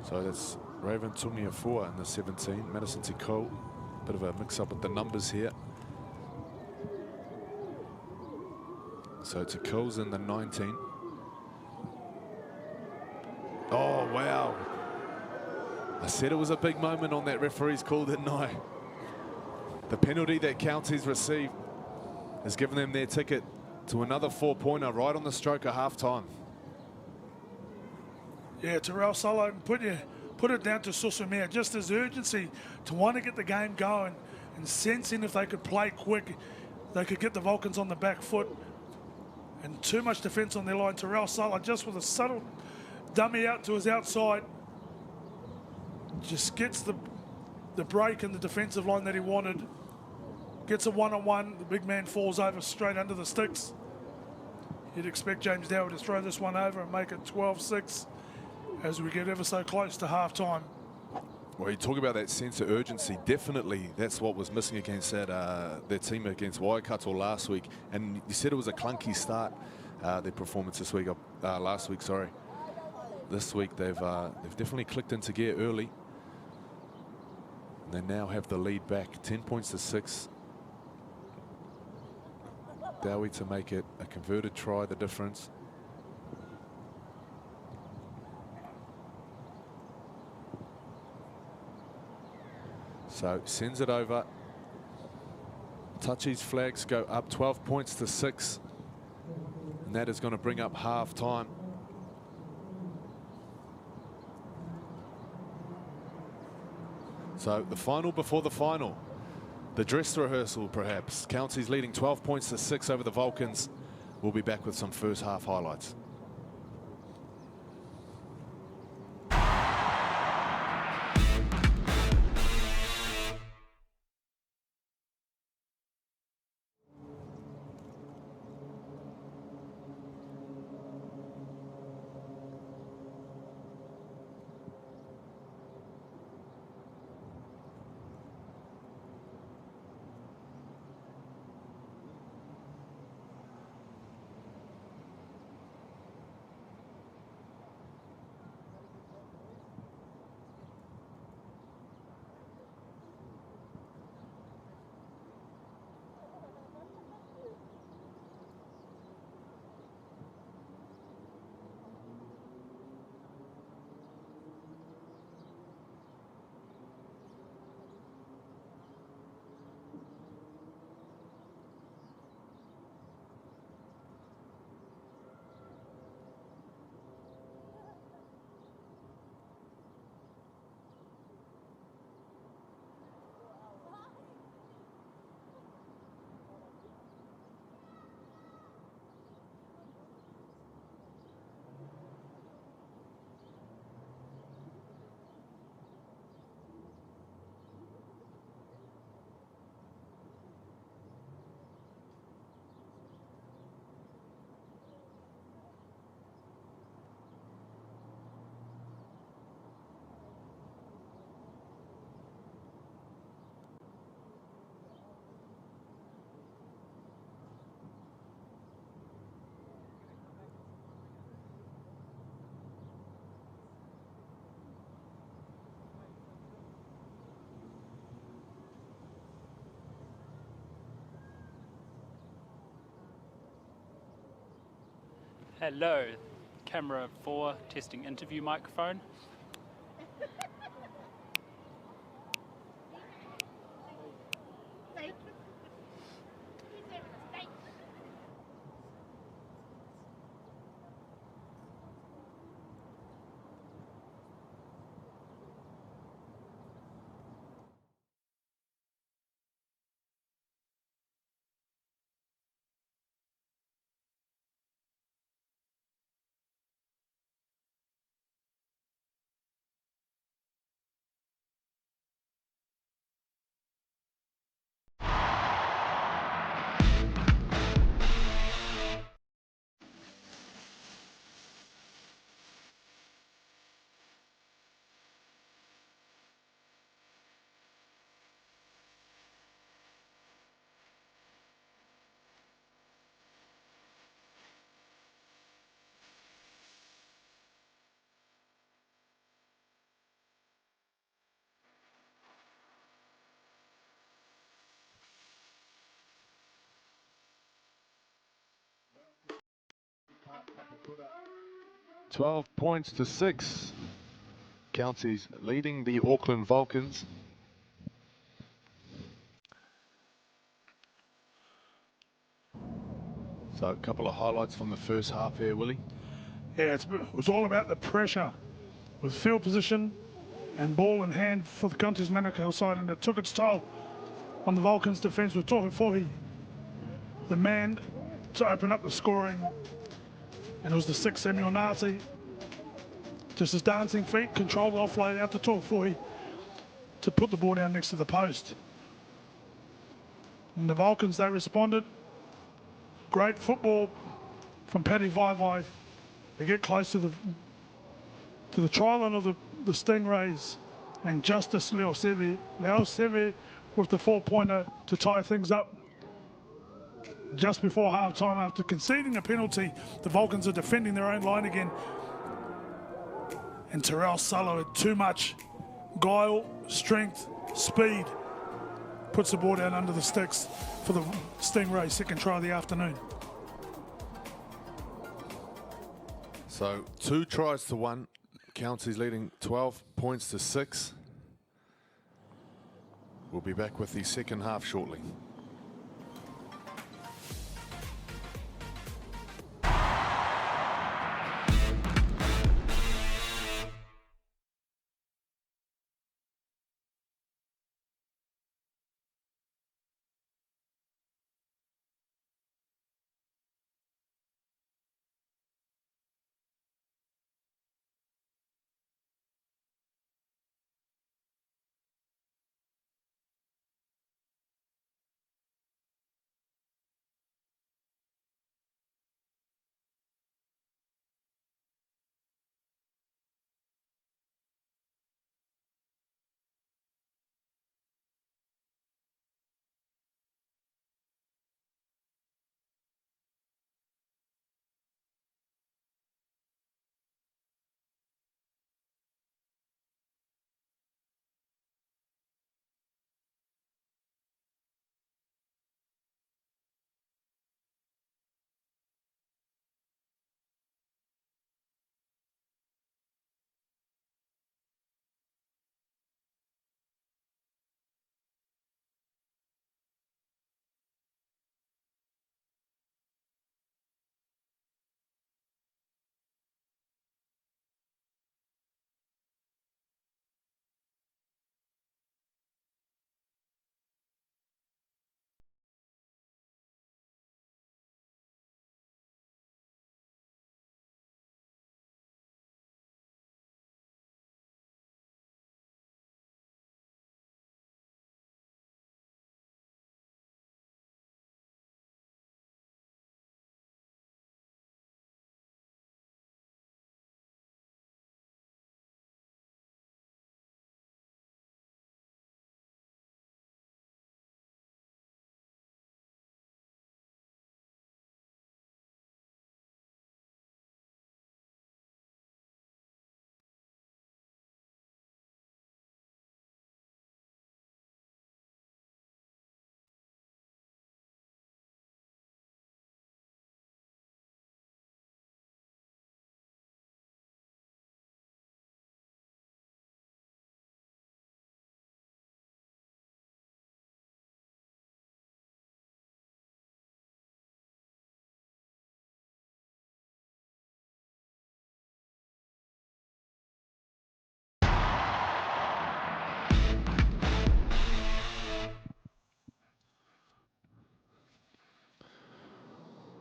So that's Raven Tungiafua in the 17, Madison Tico. Bit of a mix-up with the numbers here. So Tico's in the 19. Oh, wow. I said it was a big moment on that referee's call, didn't I? The penalty that Counties received has given them their ticket to another 4-pointer right on the stroke of half-time. Yeah, Terrell Solo, put it down to Susumia. Just his urgency to want to get the game going and sensing if they could play quick, they could get the Vulcans on the back foot. And too much defence on their line. Terrell Solo just with a subtle dummy out to his outside. Just gets the break in the defensive line that he wanted. Gets a one-on-one. The big man falls over straight under the sticks. You'd expect James Dowie to throw this one over and make it 12-6 as we get ever so close to half-time. Well, you talk about that sense of urgency. Definitely, that's what was missing against their team against Waikato last week. And you said it was a clunky start, their performance this week, last week, sorry. This week, they've definitely clicked into gear early. They now have the lead back, 10 points to 6. Dowie to make it a converted try, the difference. So sends it over. Touchy's flags go up, 12 points to 6. And that is going to bring up half time. So the final before the final. The dress rehearsal, perhaps. Counties leading 12 points to 6 over the Vulcans. We'll be back with some first half highlights. Hello, camera 4, testing interview microphone. $12 points to 6. Counties leading the Auckland Vulcans. So a couple of highlights from the first half here, Willie. Yeah, it was all about the pressure with field position and ball in hand for the Counties Manukau side, and it took its toll on the Vulcans' defence with Tohifohi, the man to open up the scoring, and it was the 6th Samuel Nati. Just his dancing feet, controlled offload out to Tohifohi to put the ball down next to the post. And the Vulcans, they responded. Great football from Paddy Vaivai. They get close to the try line of the Stingrays, and Justice Leo Seve with the 4-pointer to tie things up. Just before half time, after conceding a penalty, the Vulcans are defending their own line again. And Terrell Salo had too much guile, strength, speed. Puts the ball down under the sticks for the Stingrays' second try of the afternoon. So 2 tries to 1. Counties leading 12 points to 6. We'll be back with the second half shortly.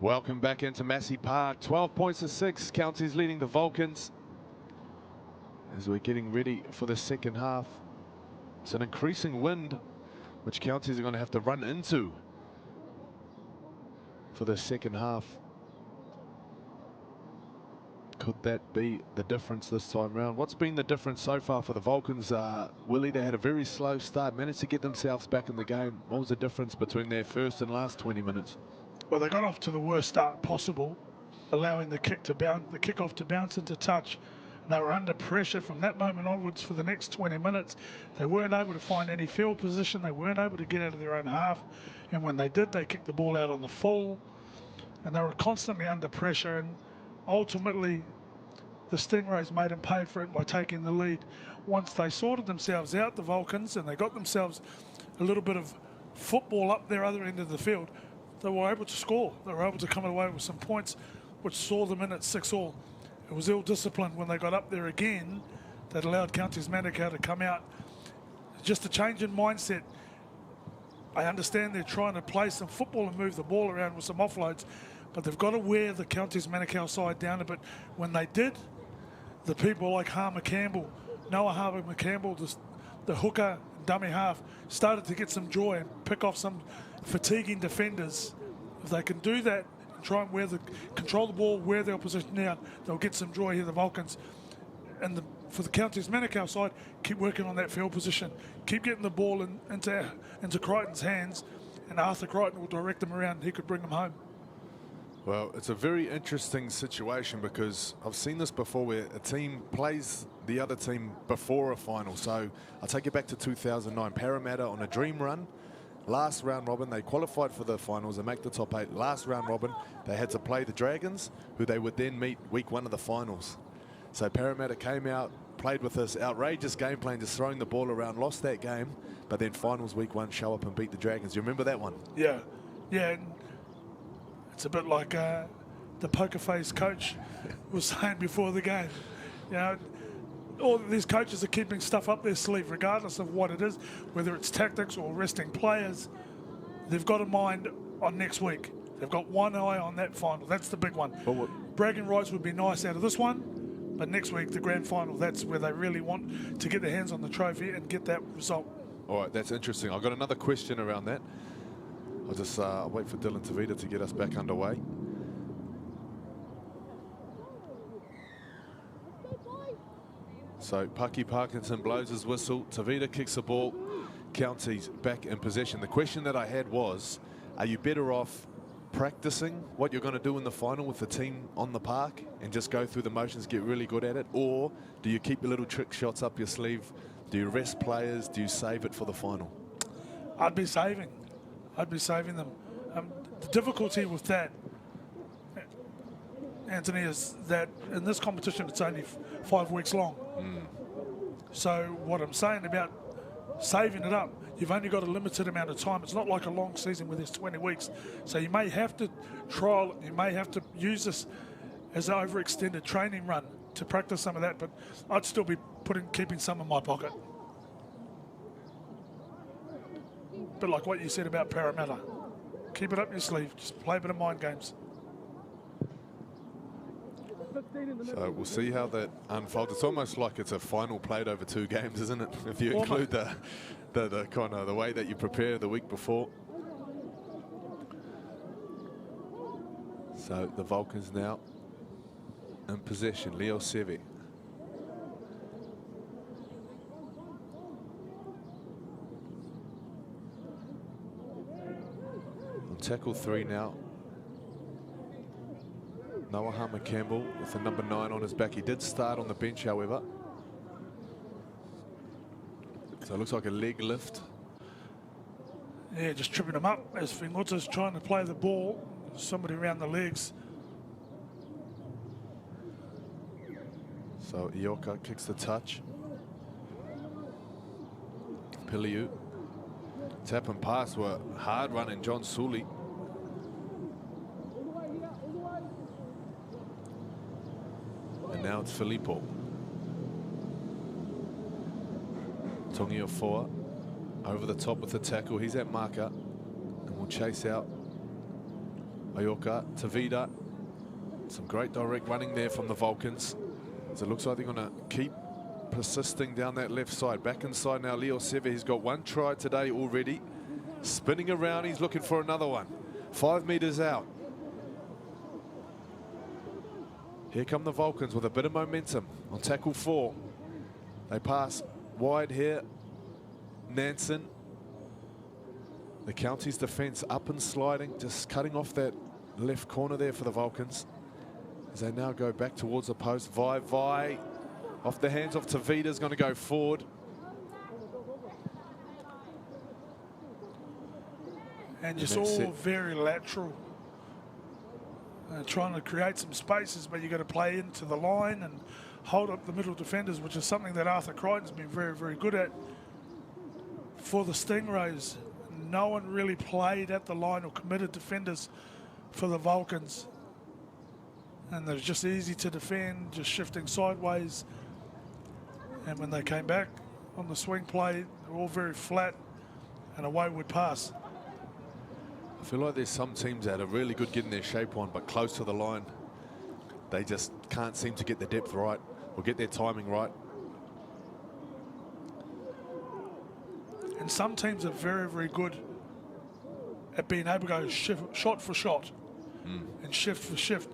Welcome back into Massey Park. 12 points to 6. Counties leading the Vulcans as we're getting ready for the second half. It's an increasing wind, which Counties are going to have to run into for the second half. Could that be the difference this time round? What's been the difference so far for the Vulcans? Willie, they had a very slow start, managed to get themselves back in the game. What was the difference between their first and last 20 minutes? Well, they got off to the worst start possible, allowing the kickoff to bounce into touch. And they were under pressure from that moment onwards for the next 20 minutes. They weren't able to find any field position. They weren't able to get out of their own half. And when they did, they kicked the ball out on the full. And they were constantly under pressure. And ultimately, the Stingrays made them pay for it by taking the lead. Once they sorted themselves out, the Vulcans, and they got themselves a little bit of football up their other end of the field, they were able to score. They were able to come away with some points, which saw them in at 6-all. It was ill-disciplined when they got up there again that allowed Counties Manukau to come out. Just a change in mindset. I understand they're trying to play some football and move the ball around with some offloads, but they've got to wear the Counties Manukau side down a bit. When they did, the people like Noah Campbell, the hooker, dummy half, started to get some joy and pick off some fatiguing defenders. If they can do that and try and control the ball, wear their opposition down, they'll get some joy here, the Vulcans. And for the Counties Manukau side, keep working on that field position. Keep getting the ball into Crichton's hands, and Arthur Crichton will direct them around and he could bring them home. Well, it's a very interesting situation because I've seen this before where a team plays the other team before a final. So I'll take you back to 2009. Parramatta on a dream run. Last round robin, they qualified for the finals and make the top 8. Last round robin, they had to play the Dragons, who they would then meet week 1 of the finals. So Parramatta came out, played with this outrageous game plan, just throwing the ball around, lost that game, but then finals week 1 show up and beat the Dragons. You remember that one? Yeah. And it's a bit like the poker face coach was saying before the game. You know, all these coaches are keeping stuff up their sleeve, regardless of what it is, whether it's tactics or resting players. They've got a mind on next week. They've got one eye on that final. That's the big one. Bragging rights would be nice out of this one, but next week, the grand final, that's where they really want to get their hands on the trophy and get that result. All right, that's interesting. I've got another question around that. I'll just wait for Dylan Tavita to get us back underway. So Paki Parkinson blows his whistle. Tavita kicks the ball. Counties back in possession. The question that I had was, are you better off practicing what you're going to do in the final with the team on the park and just go through the motions, get really good at it? Or do you keep your little trick shots up your sleeve? Do you rest players? Do you save it for the final? I'd be saving them. The difficulty with that, Anthony, is that in this competition it's only 5 weeks long. So what I'm saying about saving it up, you've only got a limited amount of time. It's not like a long season where there's 20 weeks. So you may have to trial it. You may have to use this as an overextended training run to practice some of that, but I'd still be keeping some in my pocket. But like what you said about Parramatta, keep it up your sleeve. Just play a bit of mind games. So we'll see how that unfolds. It's almost like it's a final played over 2 games, isn't it? If you include the kind of the way that you prepare the week before. So the Vulcans now in possession. Leo Sevi. On tackle 3 now. Noah Campbell with the number 9 on his back. He did start on the bench, however. So it looks like a leg lift. Yeah, just tripping him up as Finguta's trying to play the ball. Somebody around the legs. So Ioka kicks the touch. Piliu. Tap and pass were hard running John Sully. And now it's Filippo. Tongiafoa over the top with the tackle. He's at marker and will chase out Aoka, Tavita. Some great direct running there from the Vulcans. So it looks like they're going to keep persisting down that left side. Back inside now, Leo Seve. He's got one try today already. Spinning around, he's looking for another one. 5 meters out. Here come the Vulcans with a bit of momentum on tackle 4. They pass wide here. Nansen. The Counties defence up and sliding, just cutting off that left corner there for the Vulcans. As they now go back towards the post. Vai off the hands of Tavita's going to go forward. And just all very lateral. Trying to create some spaces, but you've got to play into the line and hold up the middle defenders, which is something that Arthur Crichton's been very, very good at. For the Stingrays, no one really played at the line or committed defenders for the Vulcans. And they're just easy to defend, just shifting sideways. And when they came back on the swing play, they're all very flat and a wayward pass. I feel like there's some teams that are really good getting their shape on, but close to the line, they just can't seem to get the depth right or get their timing right. And some teams are very, very good at being able to go shot for shot and shift for shift.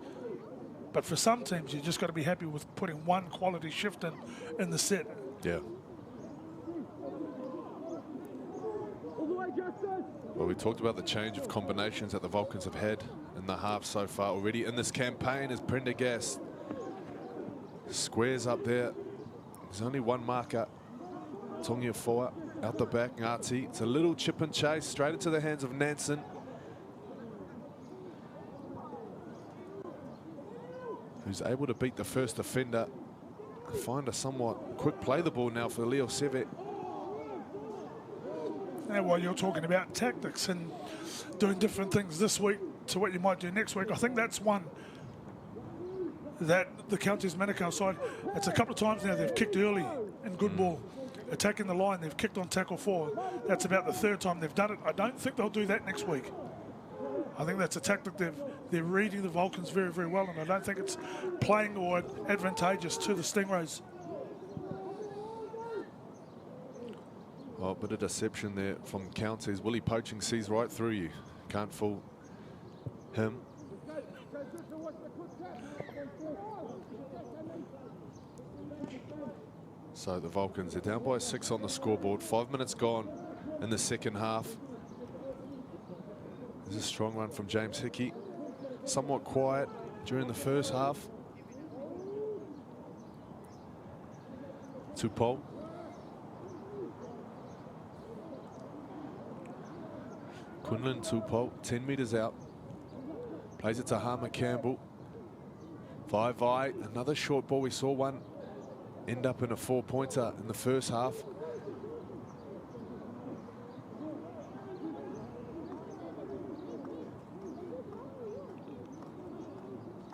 But for some teams, you just got to be happy with putting one quality shift in the set. Yeah. Well, we talked about the change of combinations that the Vulcans have had in the half so far already in this campaign as Prendergast squares up there. There's only one marker. Tongia Foa out the back, Ngati. It's a little chip and chase straight into the hands of Nansen. Who's able to beat the first defender. Find a somewhat quick play the ball now for Leo Seve. And while you're talking about tactics and doing different things this week to what you might do next week, I think that's one that the Counties Manukau side, it's a couple of times now they've kicked early in good ball. Attacking the line, they've kicked on tackle 4. That's about the 3rd time they've done it. I don't think they'll do that next week. I think that's a tactic they're reading the Vulcans very, very well, and I don't think it's playing or advantageous to the Stingrays. Well, a bit of deception there from Counties. Willie Poaching sees right through you. Can't fool him. So the Vulcans are down by 6 on the scoreboard. 5 minutes gone in the second half. There's a strong run from James Hickey. Somewhat quiet during the first half. Tupou. Quinlan Tupou, 10 meters out. Plays it to Harmer Campbell. Vai, another short ball. We saw one end up in a 4-pointer in the first half.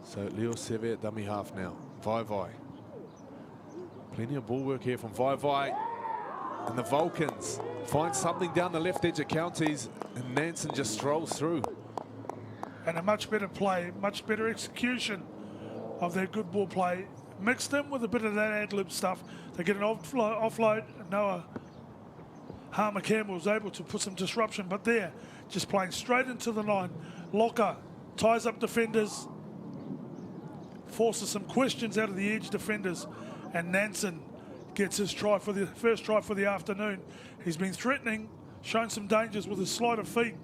So Leo Seve at dummy half now. Vai. Plenty of ball work here from Vai. And the Vulcans find something down the left edge of Counties, and Nansen just strolls through. And a much better play, much better execution of their good ball play, mixed in with a bit of that ad-lib stuff. They get an offload. Noah Harmer Campbell was able to put some disruption, but there, just playing straight into the line. Locker ties up defenders, forces some questions out of the edge defenders, and Nansen gets his try for the first try for the afternoon. He's been threatening, shown some dangers with his sleight of feet,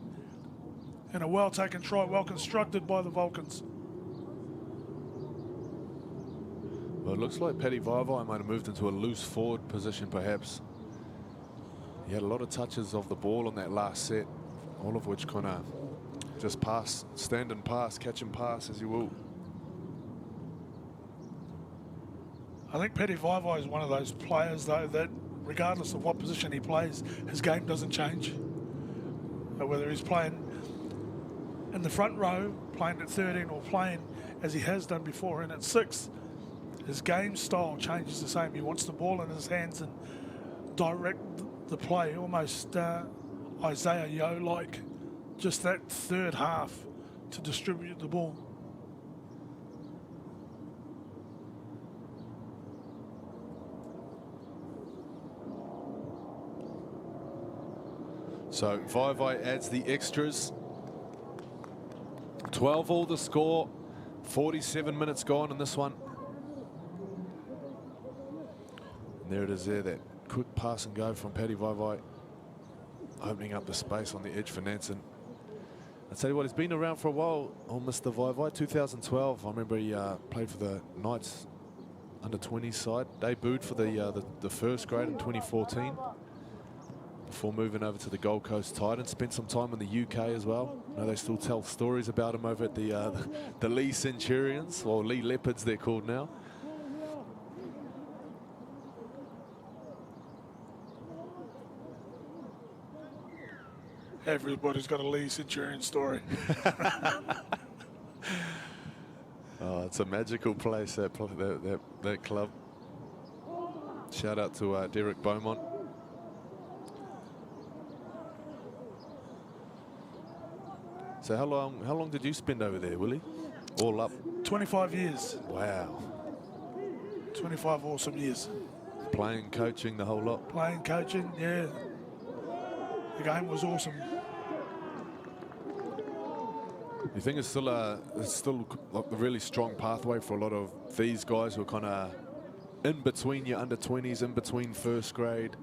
and a well-taken try, well constructed by the Vulcans. Well, it looks like Paddy Vai might have moved into a loose forward position, perhaps. He had a lot of touches of the ball on that last set, all of which kind of just pass, stand and pass, catch and pass, as you will. I think Paddy Vai is one of those players, though, that regardless of what position he plays, his game doesn't change. Whether he's playing in the front row, playing at 13, or playing as he has done before and at 6, his game style changes the same. He wants the ball in his hands and direct the play, almost Isaiah Yeo-like. Just that third half, to distribute the ball. So Vai adds the extras. 12 all the score. 47 minutes gone in this one. And there it is there, that quick pass and go from Paddy Vai, opening up the space on the edge for Nansen. I tell you what, he's been around for a while, Mr. Vai. 2012, I remember he played for the Knights under-20s side. Debuted for the first grade in 2014. Before moving over to the Gold Coast Titans, spent some time in the UK as well. I know they still tell stories about him over at the Lee Centurions, or Lee Leopards they're called now. Everybody's got a Lee Centurion story. Oh, it's a magical place, that club. Shout out to Derek Beaumont. So how long did you spend over there, Willie? All up? 25 years. Wow. 25 awesome years. Playing, coaching, the whole lot? Playing, coaching, yeah. The game was awesome. You think it's still like a really strong pathway for a lot of these guys who are kind of in between your under-20s, in between first grade?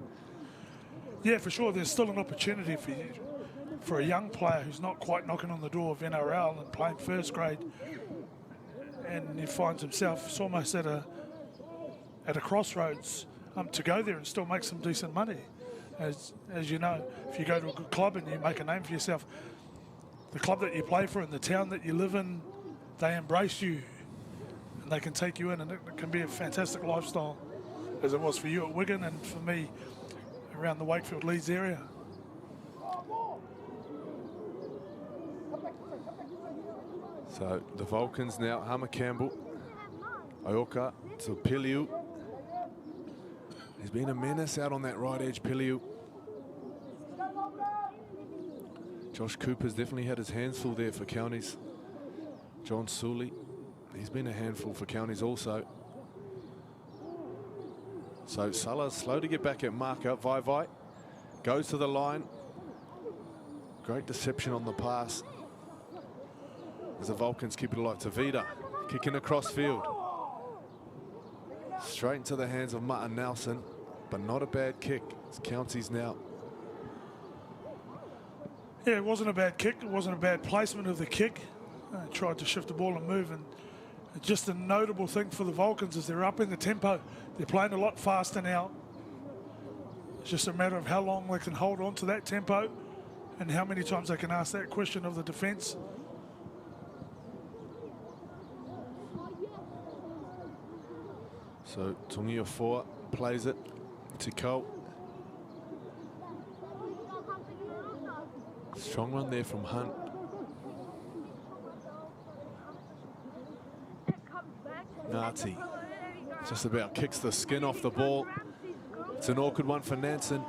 Yeah, for sure. There's still an opportunity for a young player who's not quite knocking on the door of NRL and playing first grade, and he finds himself it's almost at a crossroads to go there and still make some decent money. As you know, if you go to a good club and you make a name for yourself, the club that you play for and the town that you live in, they embrace you and they can take you in, and it can be a fantastic lifestyle, as it was for you at Wigan and for me around the Wakefield Leeds area. So the Vulcans now, Hama Campbell, Ioka to Piliu. He's been a menace out on that right edge, Piliu. Josh Cooper's definitely had his hands full there for Counties. John Sully, he's been a handful for Counties also. So Salah's slow to get back at marker. Vai goes to the line. Great deception on the pass. As the Vulcans keep it alive. Tavita kicking across field. Straight into the hands of Martin Nelson, but not a bad kick. It's Counties now. Yeah, it wasn't a bad kick. It wasn't a bad placement of the kick. Tried to shift the ball and move, and just a notable thing for the Vulcans is they're up in the tempo. They're playing a lot faster now. It's just a matter of how long they can hold on to that tempo and how many times they can ask that question of the defence. So Tungia 4 plays it to Cole. Strong run there from Hunt. Ngati just about kicks the skin off the ball. It's an awkward one for Nansen.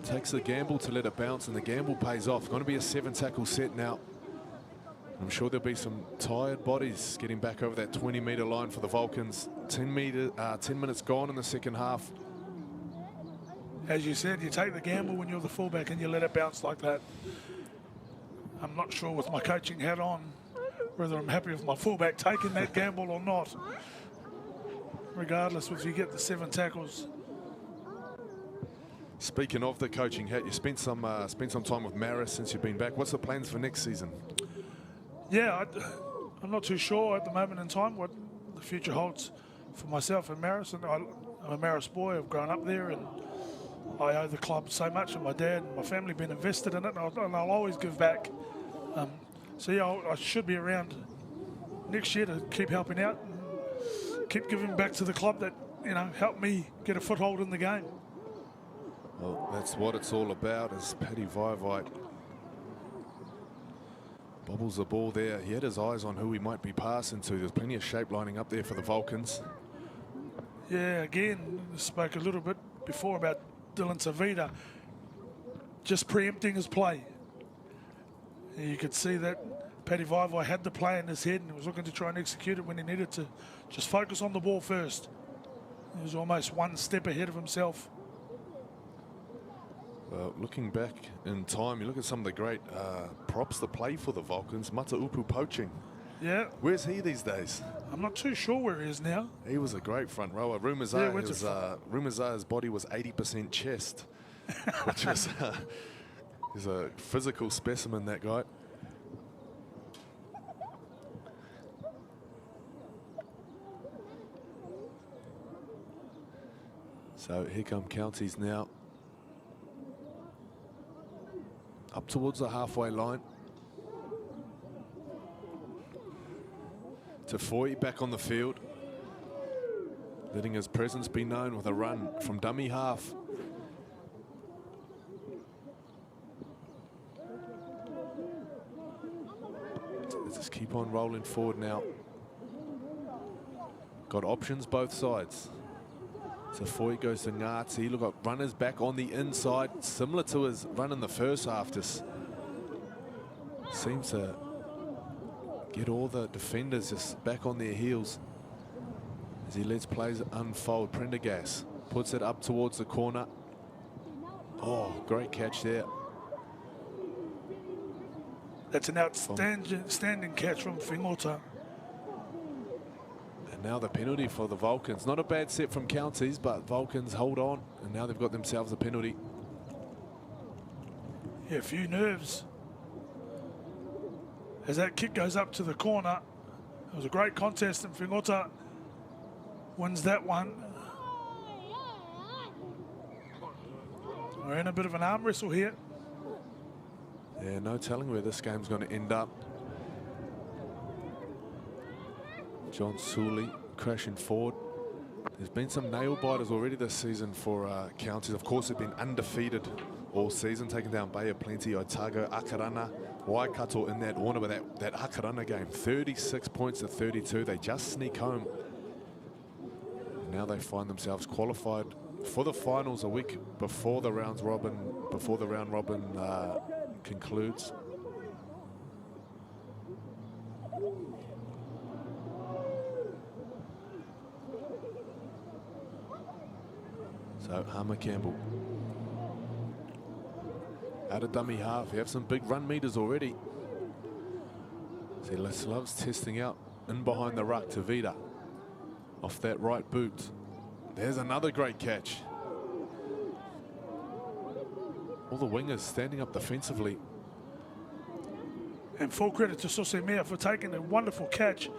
Takes the gamble to let it bounce, and the gamble pays off. Going to be a 7-tackle set now. I'm sure there'll be some tired bodies getting back over that 20-metre line for the Vulcans. 10 minutes gone in the second half. As you said, you take the gamble when you're the fullback and you let it bounce like that. I'm not sure with my coaching hat on whether I'm happy with my fullback taking that gamble or not. Regardless, if you get the 7 tackles. Speaking of the coaching hat, you spent some time with Maris since you've been back. What's the plans for next season? Yeah, I'm not too sure at the moment in time what the future holds for myself and Maris. And I'm a Maris boy. I've grown up there, and I owe the club so much, and my dad and my family have been invested in it, and I'll always give back. So yeah, I should be around next year to keep helping out and keep giving back to the club that, you know, helped me get a foothold in the game. Well, that's what it's all about, as Paddy Vai bobbles the ball there. He had his eyes on who he might be passing to. There's plenty of shape lining up there for the Vulcans. Yeah, again, spoke a little bit before about Dylan Tavita just preempting his play. You could see that Paddy Vaivai had the play in his head and was looking to try and execute it when he needed to. Just focus on the ball first. He was almost one step ahead of himself. Well, looking back in time, you look at some of the great props that play for the Vulcans. Mataupu Poaching. Yeah. Where's he these days? I'm not too sure where he is now. He was a great front rower. Rumours Yeah, are went to his body was 80% chest, which is he's a physical specimen, that guy. So here come Counties now. Up towards the halfway line. Tafoi back on the field, letting his presence be known with a run from dummy half. Let's just keep on rolling forward now. Got options both sides. Tafoi goes to Ngati. Look at runners back on the inside, similar to his run in the first half. Just seems to get all the defenders just back on their heels as he lets plays unfold. Prendergast puts it up towards the corner. Oh, great catch there. That's an outstanding catch from Fingota. And now the penalty for the Vulcans. Not a bad set from Counties, but Vulcans hold on, and now they've got themselves a penalty. Yeah, a few nerves. As that kick goes up to the corner, it was a great contest, and Fingota wins that one. We're in a bit of an arm wrestle here. Yeah, no telling where this game's going to end up. John Sully crashing forward. There's been some nail biters already this season for Counties. Of course, they've been undefeated all season, taking down Bay of Plenty, Otago, Akarana, Waikato in that order. But that Akarana game, 36 points to 32. They just sneak home. And now they find themselves qualified for the finals a week before the round robin concludes. So Hammer Campbell out of dummy half. You have some big run meters already. See, loves testing out in behind the ruck to Vida off that right boot. There's another great catch. All the wingers standing up defensively. And full credit to Sosemia for taking a wonderful catch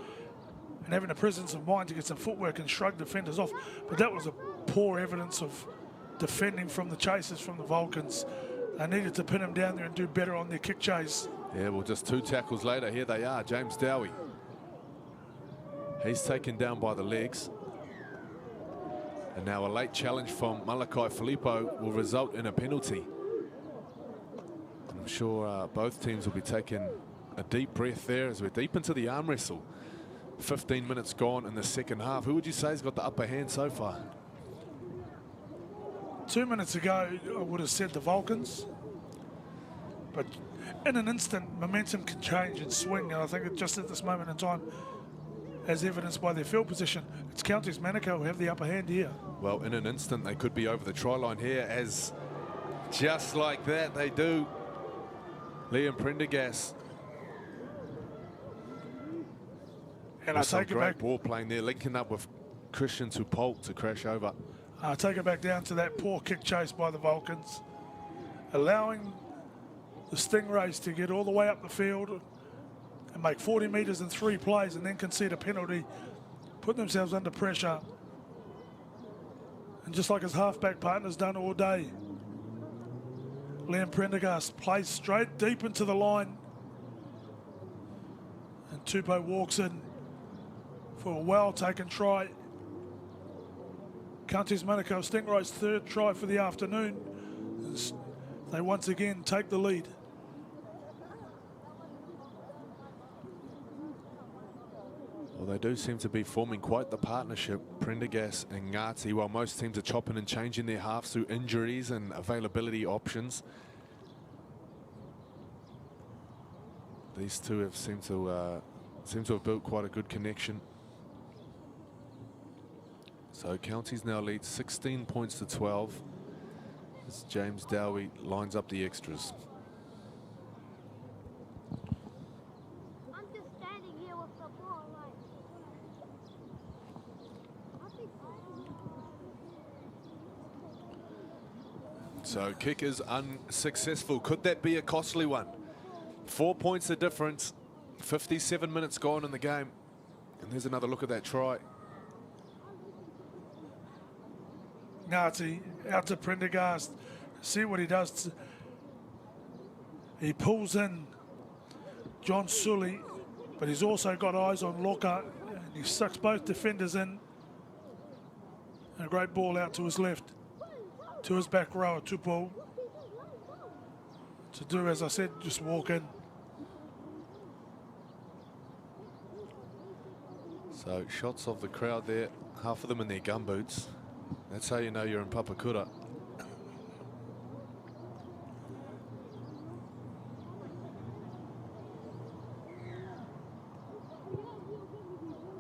and having the presence of mind to get some footwork and shrug defenders off. But that was a poor evidence of defending from the chasers from the Vulcans. They needed to pin him down there and do better on their kick chase. Yeah, well, just 2 tackles later, here they are. James Dowie. He's taken down by the legs. And now a late challenge from Malakai Filippo will result in a penalty. I'm sure both teams will be taking a deep breath there as we're deep into the arm wrestle. 15 minutes gone in the second half. Who would you say has got the upper hand so far? 2 minutes ago, I would have said the Vulcans. But in an instant, momentum can change and swing. And I think just at this moment in time, as evidenced by their field position, it's Counties Manukau who have the upper hand here. Well, in an instant, they could be over the try line here, as just like that, they do. Liam Prendergast. And I take it back. Ball playing there, linking up with Christian Tupol to crash over. I take it back down to that poor kick chase by the Vulcans, allowing the Stingrays to get all the way up the field and make 40 metres in 3 plays and then concede a penalty, put themselves under pressure. And just like his halfback partner's done all day, Liam Prendergast plays straight deep into the line. And Tupou walks in for a well-taken try. Counties Manukau Stingrays' 3rd try for the afternoon. They once again take the lead. Well, they do seem to be forming quite the partnership, Prendergast and Ngati, while most teams are chopping and changing their halves through injuries and availability options. These two have seemed to have built quite a good connection. So Counties now lead 16 points to 12 as James Dowie lines up the extras. I'm just standing here with the ball, like. So kick is unsuccessful. Could that be a costly one? 4 points the difference. 57 minutes gone in the game. And there's another look at that try. Ngati out to Prendergast. See what he does. He pulls in John Sully, but he's also got eyes on Loka, and he sucks both defenders in. And a great ball out to his left, to his back rower, Tupou. To do, as I said, just walk in. So shots of the crowd there, half of them in their gumboots. That's how you know you're in Papakura.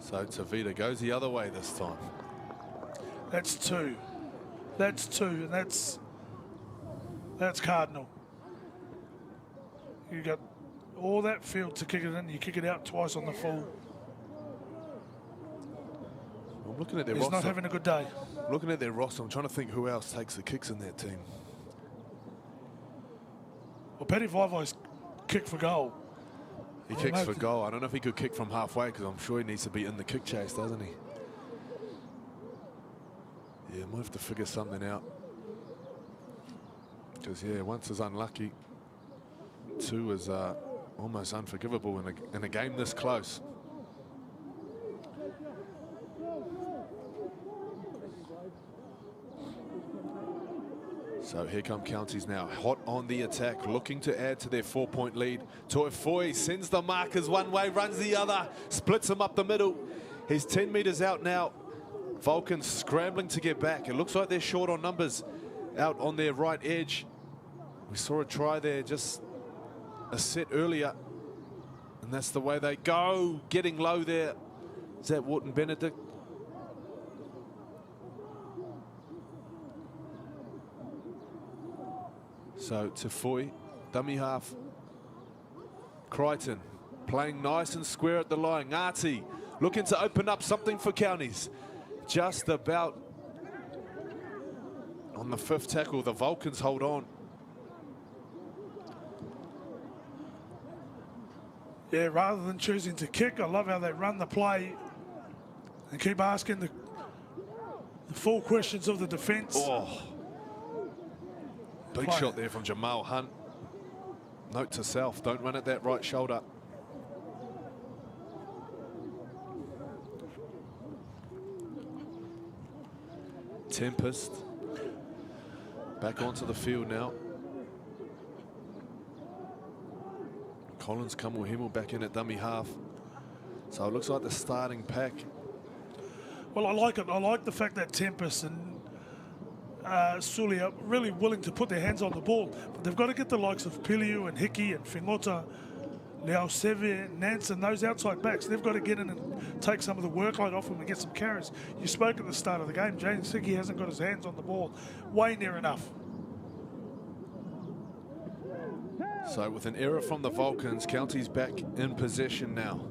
So Tavita goes the other way this time. That's two. That's two, and that's cardinal. You got all that field to kick it in. You kick it out twice on the full. I'm looking at their He's roster. not having a good day. Looking at their roster, I'm trying to think who else takes the kicks in that team. Well, Paddy Vivai's kick for goal. He kicks for goal. I don't know if he could kick from halfway because I'm sure he needs to be in the kick chase, doesn't he? Yeah, might have to figure something out. Because, yeah, once is unlucky. Two is almost unforgivable in a game this close. So here come Counties now, hot on the attack, looking to add to their 4-point lead. Toifoi sends the markers one way, runs the other, splits them up the middle. He's 10 metres out now. Vulcans scrambling to get back. It looks like they're short on numbers out on their right edge. We saw a try there, just a set earlier. And that's the way they go, getting low there. Is that Wharton Benedict? So Tafui, dummy half. Crichton playing nice and square at the line. Ngati looking to open up something for Counties. Just about on the 5th tackle. The Vulcans hold on. Yeah, rather than choosing to kick, I love how they run the play and keep asking the full questions of the defence. Oh. Big shot there from Jamal Hunt. Note to self, don't run at that right shoulder. Tempest back onto the field now. Collins Kamuhimu back in at dummy half. So it looks like the starting pack. Well, I like it. I like the fact that Tempest and Sully are really willing to put their hands on the ball, but they've got to get the likes of Piliu and Hickey and Fingota, Leo Seve, Nansen, those outside backs. They've got to get in and take some of the workload off them and get some carries. You spoke at the start of the game, James Hickey hasn't got his hands on the ball way near enough. So with an error from the Vulcans, Counties back in possession now.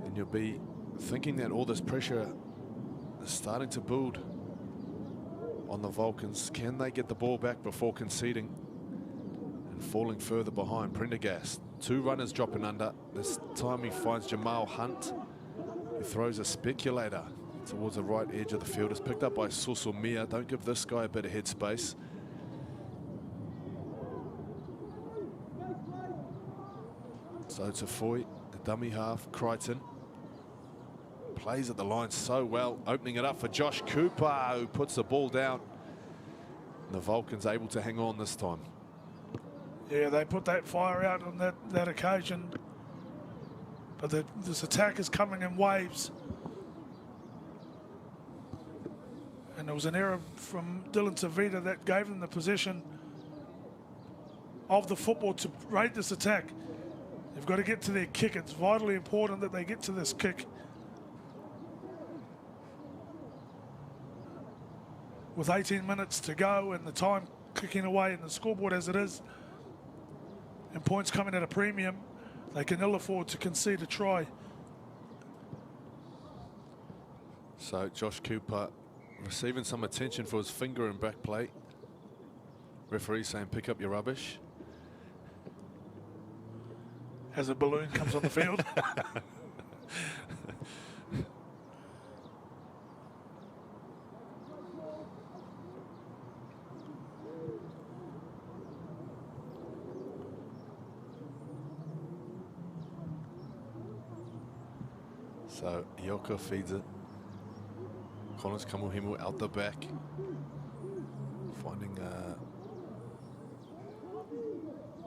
And you'll be thinking that all this pressure is starting to build on the Vulcans. Can they get the ball back before conceding and falling further behind? Prendergast, 2 runners dropping under. This time he finds Jamal Hunt, who throws a speculator towards the right edge of the field. It's picked up by Susumia. Don't give this guy a bit of headspace. So Tafui, the dummy half, Crichton. Plays at the line so well, opening it up for Josh Cooper, who puts the ball down. And the Vulcans able to hang on this time. Yeah, they put that fire out on that occasion. But this attack is coming in waves. And there was an error from Dylan Tavita that gave them the possession. of the football to rate this attack. They've got to get to their kick. It's vitally important that they get to this kick. With 18 minutes to go and the time clicking away and the scoreboard as it is, and points coming at a premium, they can ill afford to concede a try. So Josh Cooper receiving some attention for his finger and back plate. Referee saying pick up your rubbish. As a balloon comes on the field. So Ioka feeds it. Collins Kamuhimu out the back. Finding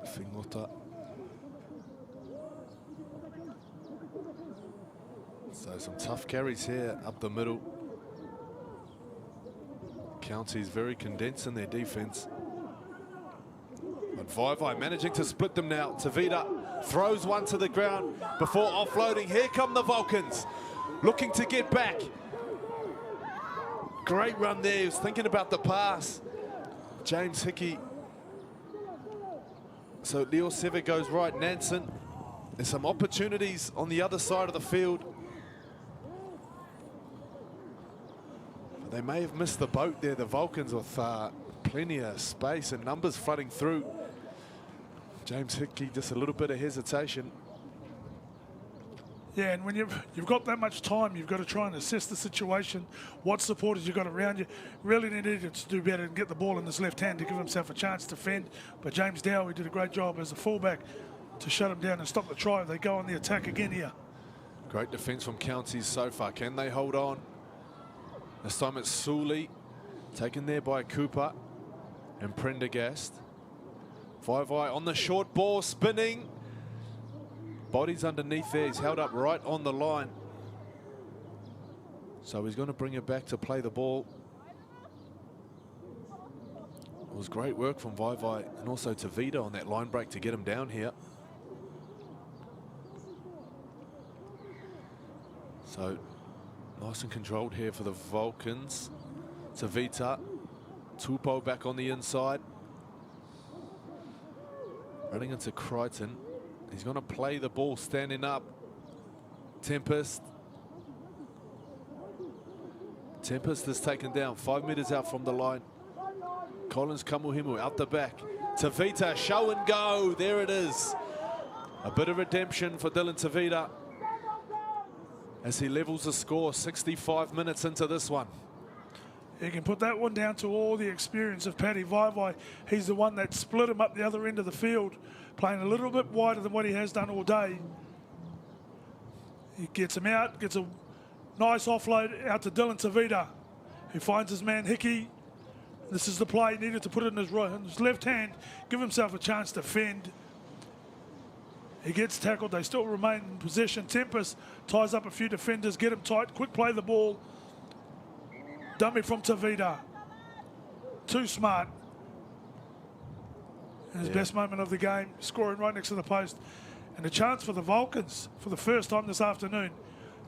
Fingota. So some tough carries here up the middle. County's very condensed in their defense. But Vaivai managing to split them now. Tavita throws one to the ground before offloading. Here come the Vulcans, looking to get back. Great run there. He was thinking about the pass. James Hickey. So Leo Sever goes right. Nansen. There's some opportunities on the other side of the field. They may have missed the boat there, the Vulcans, with plenty of space and numbers flooding through. James Hickey, just a little bit of hesitation. Yeah, and when you've got that much time, you've got to try and assess the situation, what supporters you've got around you. Really needed to do better and get the ball in his left hand to give himself a chance to fend. But James Dowie did a great job as a fullback to shut him down and stop the try. They go on the attack again here. Great defence from Counties so far. Can they hold on? This time it's Sully, taken there by Cooper and Prendergast. Vaivai on the short ball, spinning. Body's underneath there. He's held up right on the line. So he's going to bring it back to play the ball. It was great work from Vaivai and also Tavita on that line break to get him down here. So nice and controlled here for the Vulcans. Tavita, Tupou back on the inside. Running into Crichton. He's going to play the ball standing up. Tempest. Tempest is taken down 5 meters out from the line. Collins Kamuhimu out the back. Tavita, show and go. There it is. A bit of redemption for Dylan Tavita as he levels the score 65 minutes into this one. You can put that one down to all the experience of Paddy Vaivai. He's the one that split him up the other end of the field, playing a little bit wider than what he has done all day. He gets him out, gets a nice offload out to Dylan Tavita, who finds his man Hickey. This is the play. He needed to put it in his left hand, give himself a chance to fend. He gets tackled. They still remain in possession. Tempest ties up a few defenders, get him tight, quick play the ball. Dummy from Tavita. Too smart. And his best moment of the game, scoring right next to the post. And a chance for the Vulcans for the first time this afternoon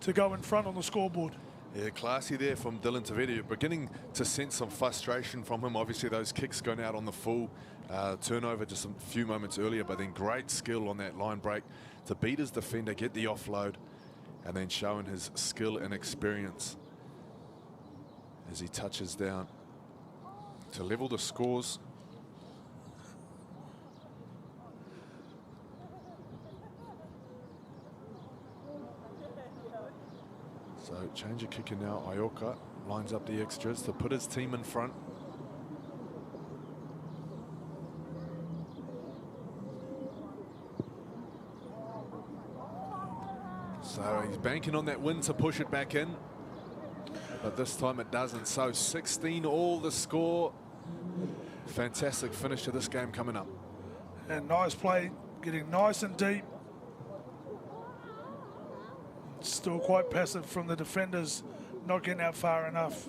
to go in front on the scoreboard. Yeah, classy there from Dylan Tavita. You're beginning to sense some frustration from him. Obviously, those kicks going out on the full turnover just a few moments earlier, but then great skill on that line break to beat his defender, get the offload, and then showing his skill and experience as he touches down to level the scores. So change of kicker now. Ioka lines up the extras to put his team in front. So he's banking on that win to push it back in. But this time it doesn't. So 16 all the score. Fantastic finish to this game coming up. And nice play, getting nice and deep. Still quite passive from the defenders, not getting out far enough.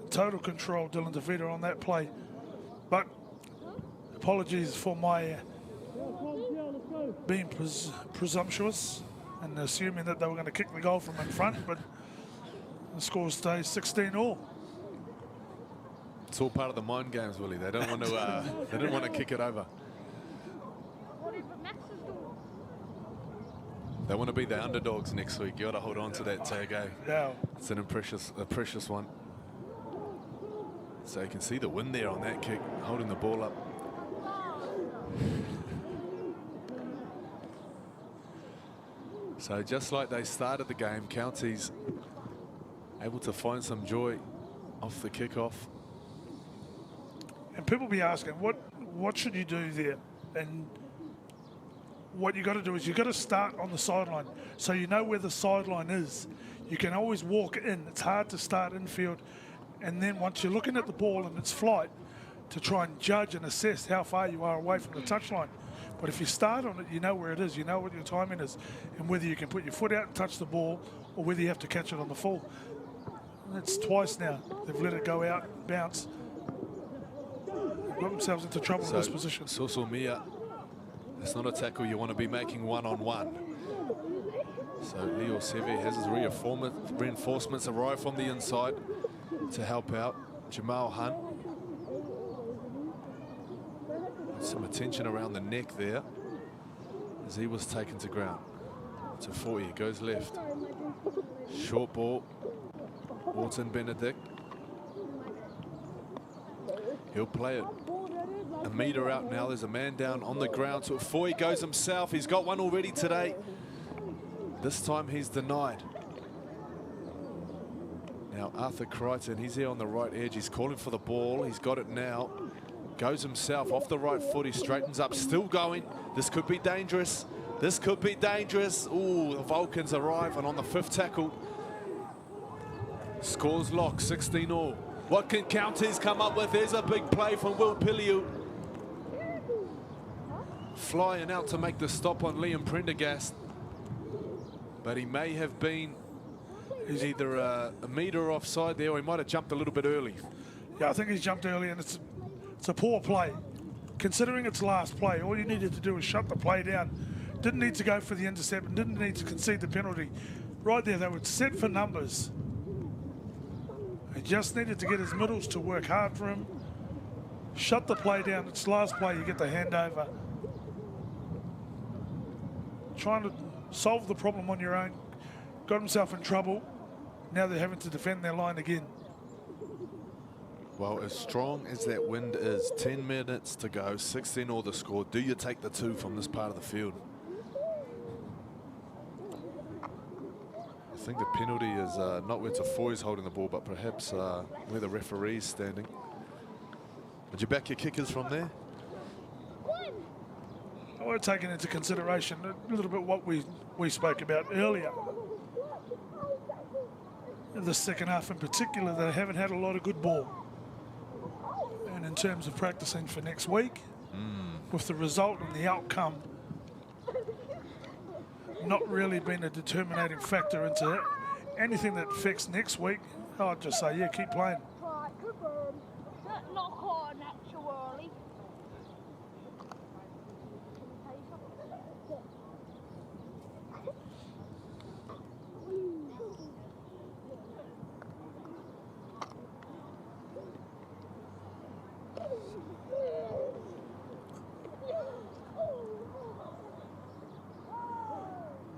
Total control, Dylan Tavita on that play. But apologies for my being presumptuous and assuming that they were going to kick the goal from in front, but the score stays 16-all. It's all part of the mind games, Willie. They don't want to. They didn't want to kick it over. They want to be the underdogs next week. You got to hold on to that tag, eh? Yeah. It's a precious one. So you can see the wind there on that kick, holding the ball up. So just like they started the game, Counties able to find some joy off the kickoff. And people be asking, what should you do there? And what you got to do is you got to start on the sideline, so you know where the sideline is. You can always walk in. It's hard to start infield, and then once you're looking at the ball and its flight, to try and judge and assess how far you are away from the touchline. But if you start on it, you know where it is. You know what your timing is, and whether you can put your foot out and touch the ball, or whether you have to catch it on the full. And it's twice now they've let it go out, bounce. They've got themselves into trouble in this position. Sosomia, it's not a tackle you want to be making one-on-one. So Leo Seve has his reinforcements arrive from the inside to help out. Jamal Hunt. Some attention around the neck there as he was taken to ground. To 40, goes left. Short ball. Wharton Benedict. He'll play it a metre out now. There's a man down on the ground. So Foy goes himself. He's got one already today. This time he's denied. Now Arthur Crichton, he's here on the right edge. He's calling for the ball. He's got it now. Goes himself off the right foot. He straightens up, still going. This could be dangerous. This could be dangerous. Ooh, the Vulcans arrive, and on the 5th tackle, scores lock, 16-all. What can Counties come up with? There's a big play from Will Piliu. Flying out to make the stop on Liam Prendergast. But he may have been either a metre offside there, or he might have jumped a little bit early. Yeah, I think he's jumped early, and it's a poor play. Considering its last play, all you needed to do was shut the play down. Didn't need to go for the intercept and didn't need to concede the penalty. Right there, they were set for numbers. He just needed to get his middles to work hard for him. Shut the play down. Its last play, you get the handover. Trying to solve the problem on your own. Got himself in trouble. Now they're having to defend their line again. Well, as strong as that wind is, 10 minutes to go, 16-all the score. Do you take the 2 from this part of the field? I think the penalty is not where Tafoy's holding the ball, but perhaps where the referee's standing. Would you back your kickers from there? We're taking into consideration a little bit what we spoke about earlier. In the second half in particular, they haven't had a lot of good ball. And in terms of practicing for next week, with the result and the outcome not really been a determinating factor into anything that affects next week, I'd just say, yeah, keep playing.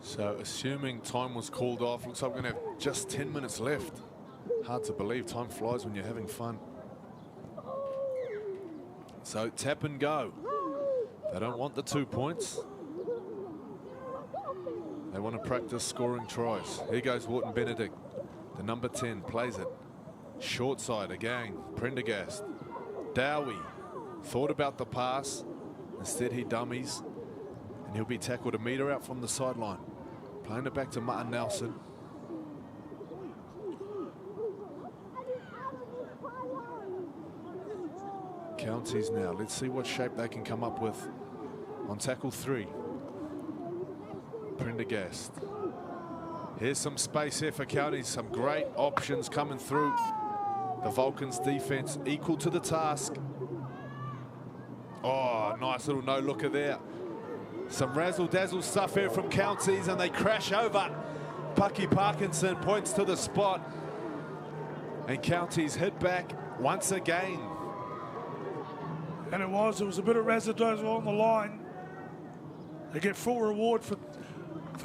So assuming time was called off, looks like we're going to have just 10 minutes left. Hard to believe, time flies when you're having fun. So tap and go. They don't want the 2 points. They want to practice scoring tries. Here goes Wharton Benedict. The number 10 plays it. Short side again, Prendergast. Dowie thought about the pass. Instead he dummies. And he'll be tackled a metre out from the sideline. Playing it back to Martin Nelson. Counties now. Let's see what shape they can come up with on tackle 3. Prendergast. Here's some space here for Counties. Some great options coming through. The Vulcans defense equal to the task. Oh, nice little no-looker there. Some razzle-dazzle stuff here from Counties, and they crash over. Pucky Parkinson points to the spot. And Counties hit back once again. And it was a bit of razzle-dazzle on the line. They get full reward for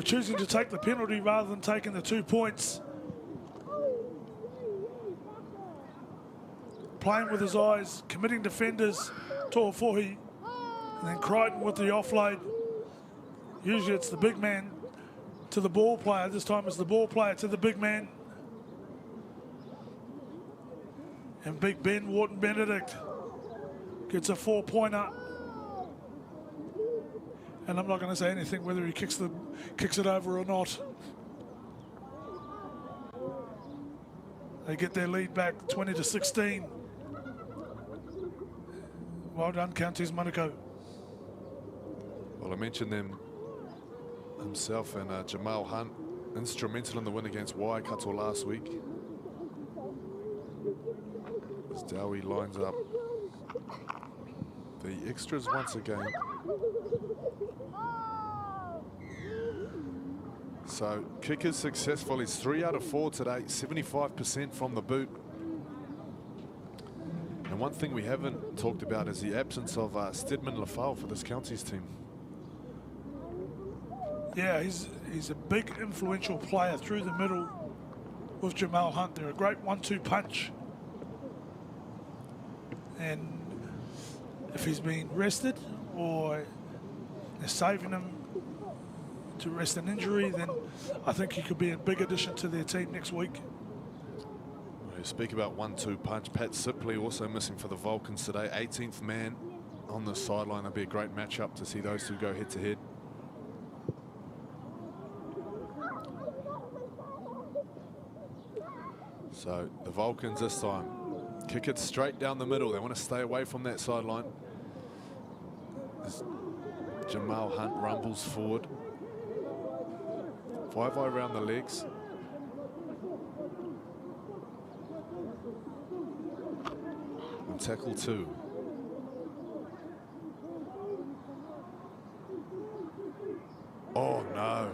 choosing to take the penalty rather than taking the 2 points. Playing with his eyes, committing defenders, Toafohi, and then Crichton with the offload. Usually it's the big man to the ball player. This time it's the ball player to the big man. And Big Ben Wharton-Benedict gets a 4-pointer. And I'm not going to say anything whether he kicks it over or not. They get their lead back 20-16. Well done, Counties Manukau. Well, I mentioned them himself and Jamal Hunt, instrumental in the win against Waikato last week. As Dowie lines up the extras once again. So kick is successful. He's 3 out of 4 today, 75% from the boot. And one thing we haven't talked about is the absence of Stedman Lafau for this Counties team. Yeah, he's a big influential player through the middle with Jamal Hunt. They're a great 1-2 punch. And if he's been rested or they're saving him to rest an injury, then I think he could be a big addition to their team next week. We speak about 1-2 punch. Pat Sipley also missing for the Vulcans today. 18th man on the sideline. That'll be a great matchup to see those two go head to head. So the Vulcans this time kick it straight down the middle. They want to stay away from that sideline. As Jamal Hunt rumbles forward. 5-eye around the legs. And tackle 2. Oh no.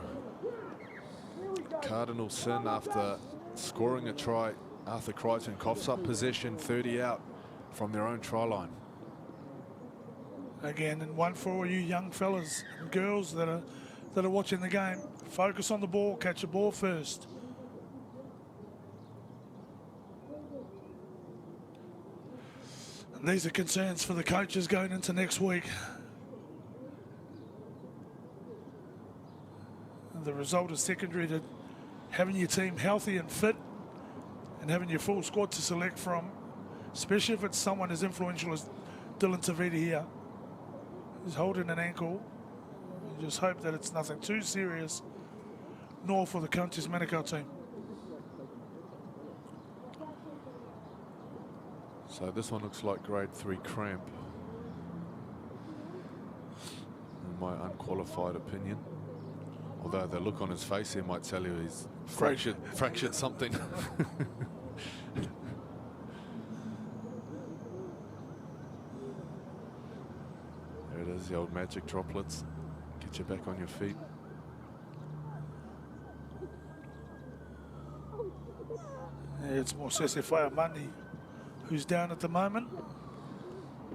Cardinal sin after scoring a try. Arthur Crichton coughs up possession, 30 out from their own try line. Again, and one for all you young fellas and girls that are watching the game. Focus on the ball, catch the ball first. And these are concerns for the coaches going into next week. And the result is secondary to having your team healthy and fit and having your full squad to select from, especially if it's someone as influential as Dylan Tavita here. He's holding an ankle. You just hope that it's nothing too serious, nor for the Counties Manukau team. So this one looks like grade 3 cramp, in my unqualified opinion. Although the look on his face here might tell you he's fractured something. There it is, the old magic droplets. Get you back on your feet. It's more Sesefaya Mandi who's down at the moment.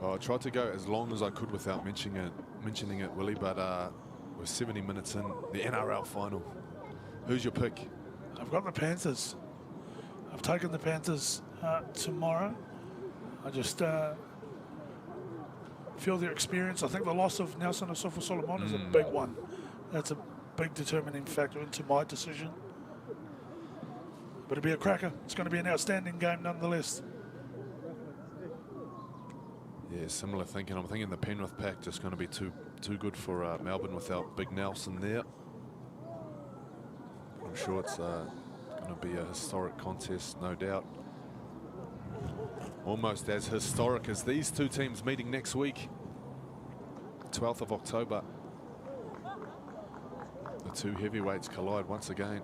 Oh, I tried to go as long as I could without mentioning it, Willie, but we're 70 minutes in the NRL final. Who's your pick? I've got the Panthers. I've taken the Panthers tomorrow. I just feel their experience. I think the loss of Nelson Asafa Solomon is a big one. That's a big determining factor into my decision. But it'll be a cracker. It's going to be an outstanding game nonetheless. Yeah, similar thinking. I'm thinking the Penrith pack just going to be too good for Melbourne without Big Nelson there. I'm sure it's going to be a historic contest, no doubt. Almost as historic as these two teams meeting next week, 12th of October. The two heavyweights collide once again.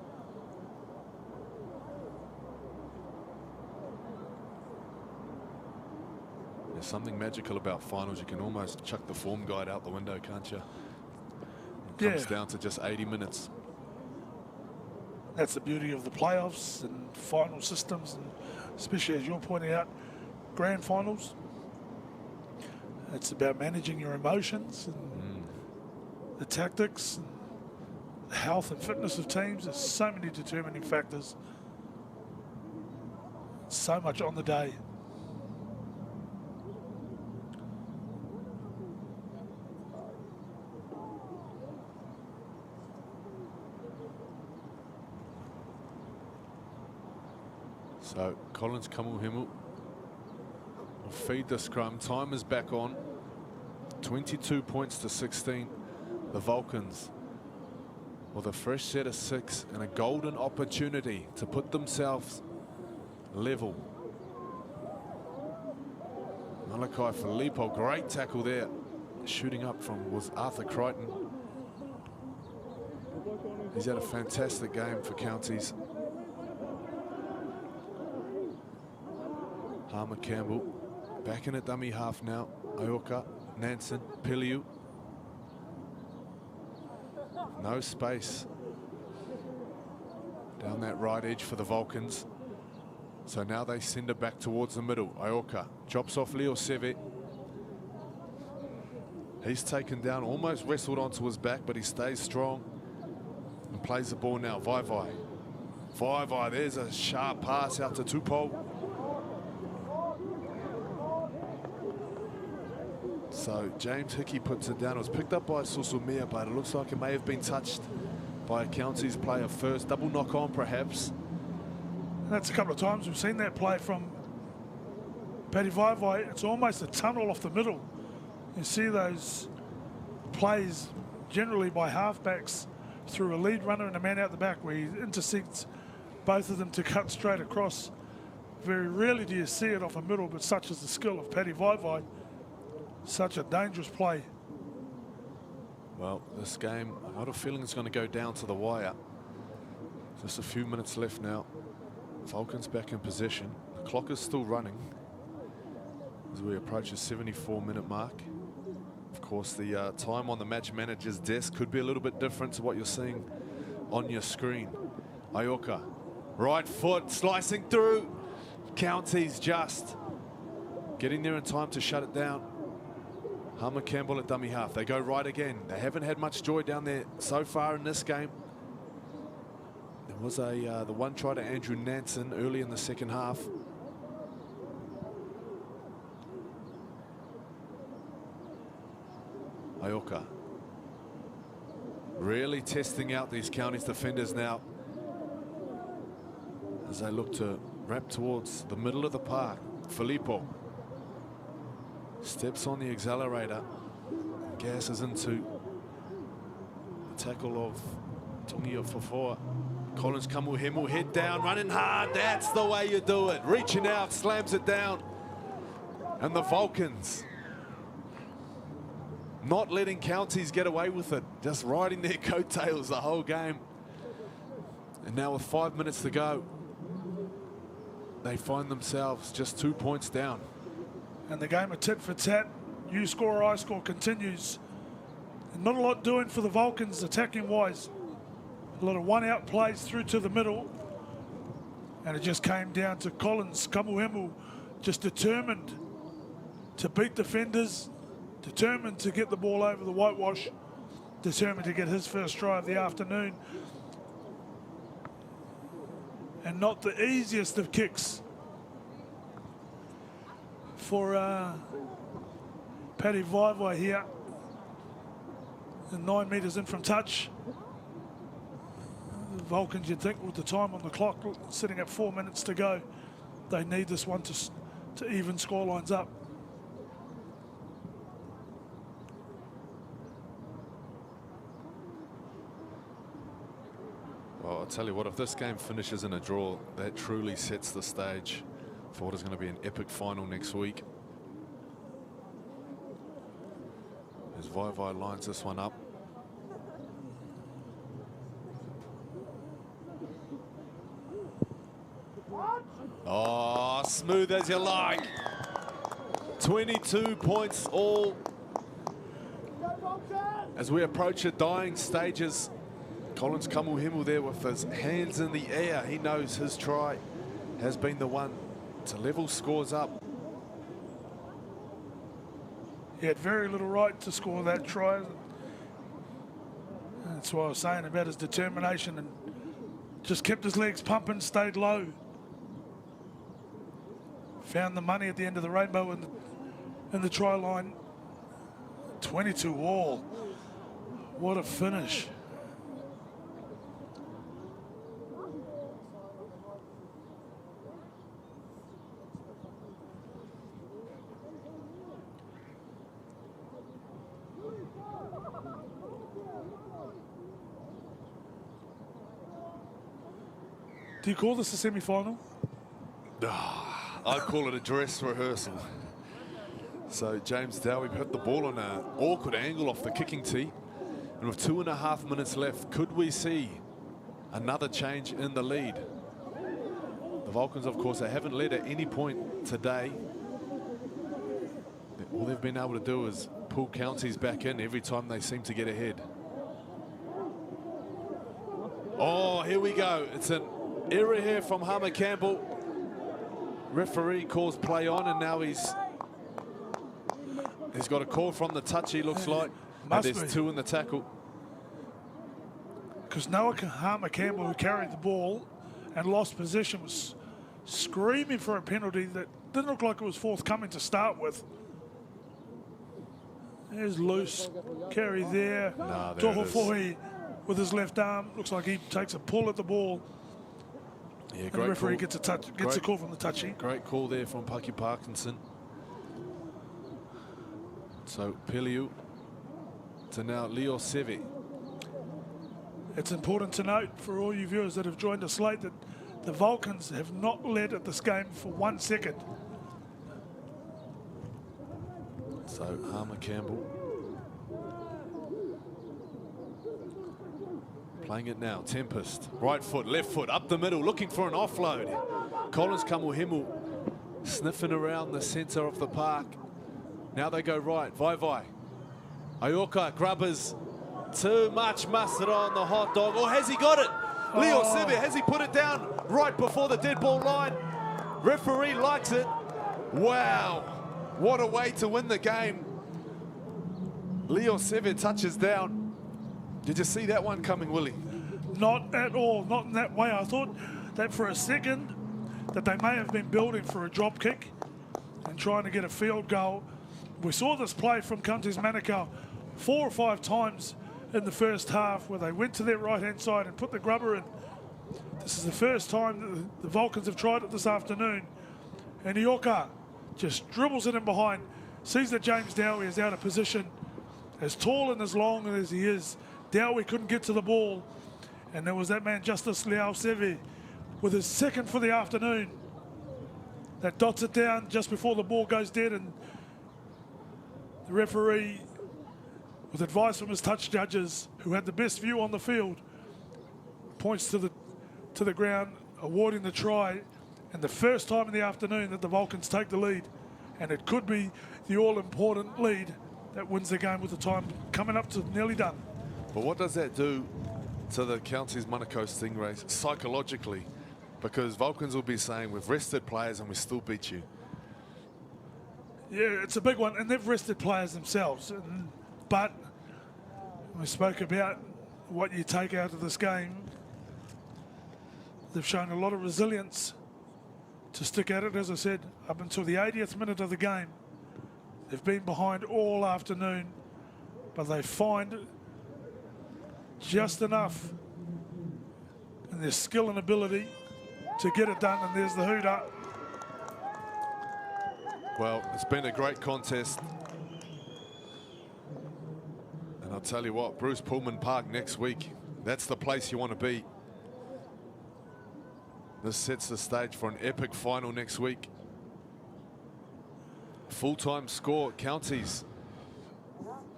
There's something magical about finals. You can almost chuck the form guide out the window, can't you? It comes down to just 80 minutes. That's the beauty of the playoffs and final systems, and especially as you're pointing out, grand finals. It's about managing your emotions and the tactics and the health and fitness of teams. There's so many determining factors. So much on the day. So Collins Kamuhimu will feed the scrum. Time is back on. 22 points to 16. The Vulcans with a fresh set of 6 and a golden opportunity to put themselves level. Manukau Filippo, great tackle there. Shooting up from was Arthur Crichton. He's had a fantastic game for Counties. Harmer Campbell back in at dummy half now. Aoka, Nansen, Piliu. No space down that right edge for the Vulcans. So now they send it back towards the middle. Aoka chops off Leo Seve. He's taken down, almost wrestled onto his back, but he stays strong and plays the ball now. Vai. There's a sharp pass out to Tupou. So James Hickey puts it down. It was picked up by Susumia, but it looks like it may have been touched by a Counties player first. Double knock on perhaps. That's a couple of times we've seen that play from Paddy Vai. It's almost a tunnel off the middle. You see those plays generally by halfbacks through a lead runner and a man out the back where he intersects both of them to cut straight across. Very rarely do you see it off a middle, but such is the skill of Paddy Vai. Such a dangerous play. Well, this game, I got a feeling it's going to go down to the wire. Just a few minutes left now. Vulcans back in possession. The clock is still running as we approach the 74-minute mark. Of course, the time on the match manager's desk could be a little bit different to what you're seeing on your screen. Aoka, right foot, slicing through. Counties just getting there in time to shut it down. Harmer Campbell at dummy half. They go right again. They haven't had much joy down there so far in this game. There was the one try to Andrew Nansen early in the second half. Aoka really testing out these Counties defenders now as they look to wrap towards the middle of the park. Filippo steps on the accelerator, gasses into the tackle of Tongia Fofoa. Collins Kamuhimu, head down, running hard. That's the way you do it. Reaching out, slams it down. And the Vulcans not letting Counties get away with it, just riding their coattails the whole game. And now with 5 minutes to go, they find themselves just 2 points down. And the game of tit for tat, you score, I score, continues. And not a lot doing for the Vulcans attacking wise. A lot of one-out plays through to the middle. And it just came down to Collins Kamuhimu, just determined to beat defenders, determined to get the ball over the whitewash, determined to get his first try of the afternoon. And not the easiest of kicks for Paddy Vai here. And 9 metres in from touch. The Vulcans, you'd think, with the time on the clock sitting at 4 minutes to go, they need this one to even score lines up. Well, I'll tell you what, if this game finishes in a draw, that truly sets the stage for what is going to be an epic final next week. As Vai lines this one up. Oh, smooth as you like. 22 points all. As we approach the dying stages, Collins Kamuhimu there with his hands in the air. He knows his try has been the one to level scores up. He had very little right to score that try. That's what I was saying about his determination, and just kept his legs pumping, stayed low. Found the money at the end of the rainbow in the try line. 22 all. What a finish. Do you call this a semi-final? I call it a dress rehearsal. So James Dowie hit the ball on an awkward angle off the kicking tee. And with 2.5 minutes left, could we see another change in the lead? The Vulcans, of course, they haven't led at any point today. All they've been able to do is pull counties back in every time they seem to get ahead. Oh, here we go. It's an error here from Hama Campbell. Referee calls play on, and now he's got a call from the touchy, looks like. And there's two in the tackle. Because Noah Hama Campbell, who carried the ball and lost possession, was screaming for a penalty that didn't look like it was forthcoming to start with. There's loose carry there. Tohofoi with his left arm. Looks like he takes a pull at the ball. Yeah, the referee gets a call from the touchy. Great call there from Paki Parkinson. So Peliu to now Leo Seve. It's important to note for all you viewers that have joined us late that the Vulcans have not led at this game for 1 second. So Hama Campbell playing it now. Tempest, right foot, left foot, up the middle, looking for an offload. Collins Kamuhimu sniffing around the centre of the park. Now they go right. Vai. Aoka, grubbers. Too much mustard on the hot dog. Or has he got it? Leo Seve, has he put it down right before the dead ball line? Referee likes it. Wow. What a way to win the game. Leo Seve touches down. Did you see that one coming, Willie? Not at all, not in that way. I thought that for a second that they may have been building for a drop kick and trying to get a field goal. We saw this play from Counties Manukau 4 or 5 times in the first half where they went to their right-hand side and put the grubber in. This is the first time that the Vulcans have tried it this afternoon. And Ioka just dribbles it in behind, sees that James Dowie is out of position. As tall and as long as he is, Dowie couldn't get to the ball. And there was that man, Justice Leo Seve, with his second for the afternoon, that dots it down just before the ball goes dead. And the referee, with advice from his touch judges, who had the best view on the field, points to the ground, awarding the try. And the first time in the afternoon that the Vulcans take the lead. And it could be the all-important lead that wins the game with the time coming up to nearly done. But what does that do to the Counties Manukau Stingrays psychologically? Because Vulcans will be saying, we've rested players and we still beat you. Yeah, it's a big one, and they've rested players themselves. But we spoke about what you take out of this game. They've shown a lot of resilience to stick at it, as I said, up until the 80th minute of the game. They've been behind all afternoon, but they find just enough in their skill and ability to get it done, and there's the hooter. Well, it's been a great contest. And I'll tell you what, Bruce Pullman Park next week, that's the place you want to be. This sets the stage for an epic final next week. Full-time score, Counties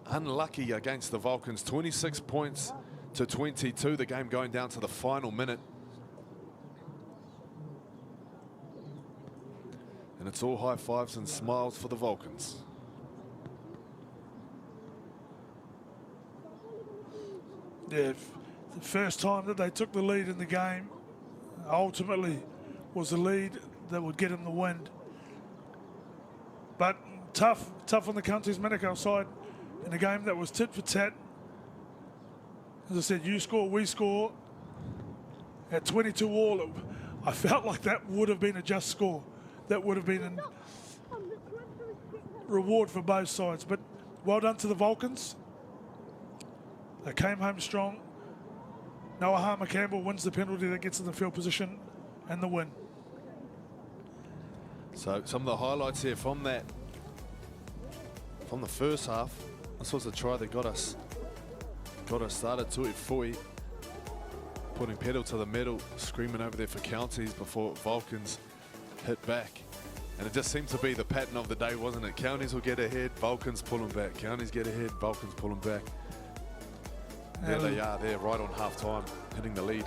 unlucky against the Vulcans, 26 points to 22, the game going down to the final minute. And And it's all high fives and smiles for the Vulcans. Yeah, the first time that they took the lead in the game, ultimately was the lead that would get them the win. But tough on the Counties Manukau side in a game that was tit for tat. As I said, you score, we score. At 22 all, I felt like that would have been a just score. That would have been a reward for both sides. But well done to the Vulcans. They came home strong. Noah Harmer-Campbell wins the penalty that gets in the field position and the win. So some of the highlights here from the first half. This was a try that got us started. Tui Fui putting pedal to the metal, screaming over there for Counties before Vulcans hit back. And it just seemed to be the pattern of the day, wasn't it? Counties will get ahead, Vulcans pull them back. Counties get ahead, Vulcans pull them back. There they are, there right on half-time, hitting the lead.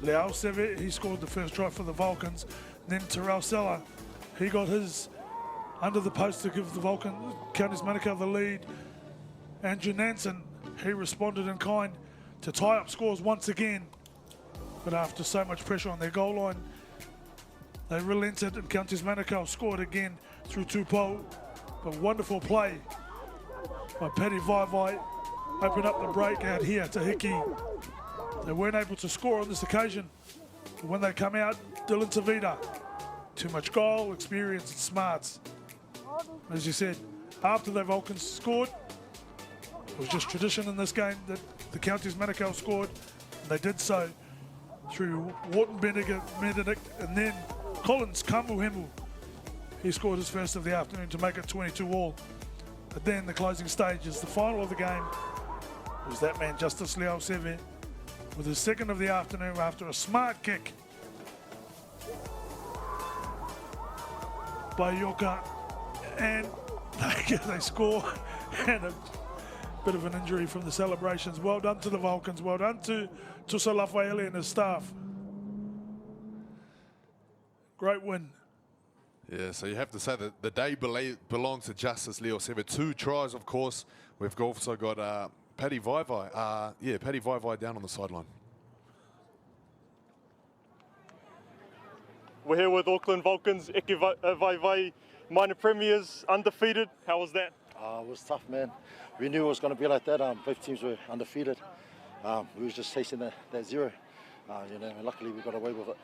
Leao Seve, he scored the first try for the Vulcans. Then Terrell Sella, he got his under the post to give the Counties Manukau the lead. Andrew Nansen, he responded in kind to tie up scores once again. But after so much pressure on their goal line, they relented and Counties Manukau scored again through Tupou. But wonderful play by Paddy Vaivai. Open up the break out here to Hickey. They weren't able to score on this occasion. But when they come out, Dylan Tavita. Too much goal, experience and smarts. As you said, after the Vulcans scored, it was just tradition in this game that the Counties Manukau scored. And they did so through Wharton Benedict and then Collins Kamuhemu. He scored his first of the afternoon to make it 22 all. But then the closing stage is the final of the game. It was that man, Justice Leao Seve, with his second of the afternoon after a smart kick by Yoka. And they score, and a bit of an injury from the celebrations. Well done to the Vulcans. Well done to Tusa Lafaele and his staff. Great win. Yeah, so you have to say that the day belongs to Justice Leo Seve. 2 tries, of course. We've also got Paddy Vaivai. Paddy Vaivai down on the sideline. We're here with Auckland Vulcans, Eke Vaivai, minor premiers, undefeated. How was that? It was tough, man. We knew it was going to be like that. Both teams were undefeated. We were just chasing that zero. And luckily we got away with it.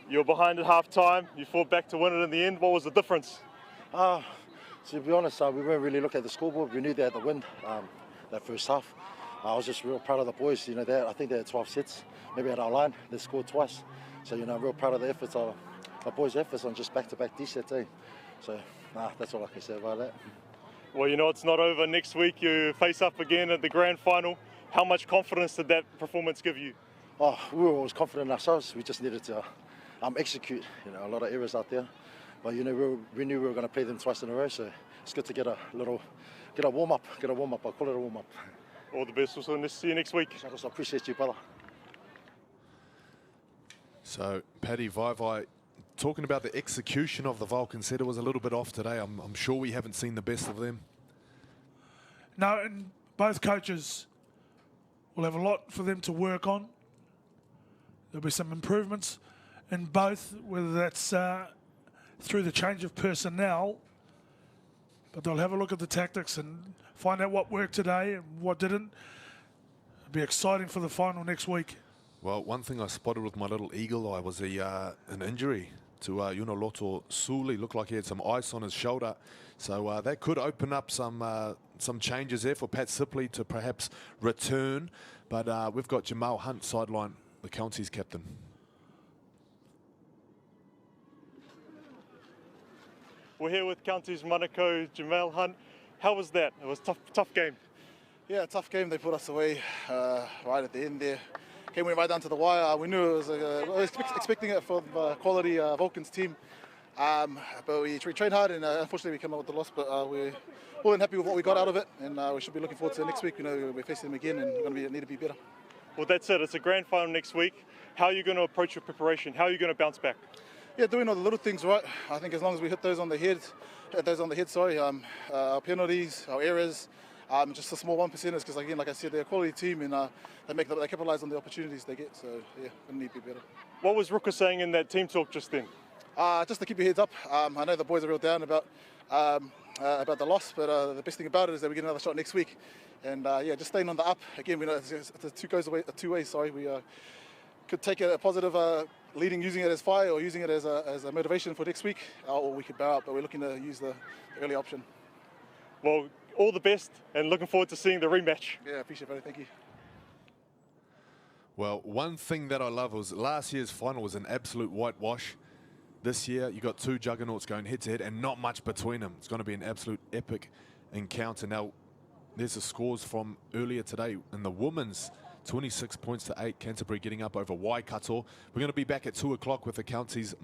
You were behind at half-time. You fought back to win it in the end. What was the difference? To be honest, we weren't really looking at the scoreboard. We knew they had the win that first half. I was just real proud of the boys. I think they had 12 sets, maybe at our line. They scored twice. So, I'm real proud of the efforts, our boys' efforts on just back-to-back D-sets. So, that's all I can say about that. Well, it's not over. Next week you face up again at the grand final. How much confidence did that performance give you? We were always confident in ourselves. We just needed to execute. A lot of errors out there. But, we knew we were going to play them twice in a row. So, it's good to get a warm-up. I'll call it a warm-up. All the best. We'll see you next week. I appreciate you, brother. So, Paddy Vaivai, talking about the execution of the Vulcans, said it was a little bit off today. I'm sure we haven't seen the best of them. No, and both coaches will have a lot for them to work on. There'll be some improvements in both, whether that's through the change of personnel, but they'll have a look at the tactics and find out what worked today and what didn't. It'll be exciting for the final next week. Well, one thing I spotted with my little eagle eye was an injury to Yunoloto Suli. Looked like he had some ice on his shoulder. So that could open up some changes there for Pat Sipley to perhaps return. But we've got Jamal Hunt sideline, the Counties captain. We're here with Counties Manukau, Jamal Hunt. How was that? It was a tough game. Yeah, tough game. They put us away right at the end there. Came right down to the wire. We knew it was. We were expecting it from the quality Vulcans team, but we trained hard, and unfortunately we came out with the loss. But we weren't happy with what we got out of it, and we should be looking forward to next week. We're facing them again, and we're going to need to be better. Well, that's it. It's a grand final next week. How are you going to approach your preparation? How are you going to bounce back? Yeah, doing all the little things right. I think as long as we hit those on the head, our penalties, our errors, just the small 1%ers, because again, like I said, they're a quality team and they capitalise on the opportunities they get. So yeah, we need to be better. What was Ruka saying in that team talk just then? Just to keep your heads up. I know the boys are real down about the loss, but the best thing about it is that we get another shot next week. And yeah, just staying on the up. Again, we know it's two ways. Sorry, we could take a positive leading, using it as fire, or using it as a motivation for next week, or we could bow out. But we're looking to use the early option. Well, all the best, and looking forward to seeing the rematch. Yeah, appreciate it. Thank you. Well, one thing that I love was last year's final was an absolute whitewash. This year, you got two juggernauts going head-to-head and not much between them. It's going to be an absolute epic encounter. Now, there's the scores from earlier today in the women's 26 points to 8. Canterbury getting up over Waikato. We're going to be back at 2 o'clock with the Counties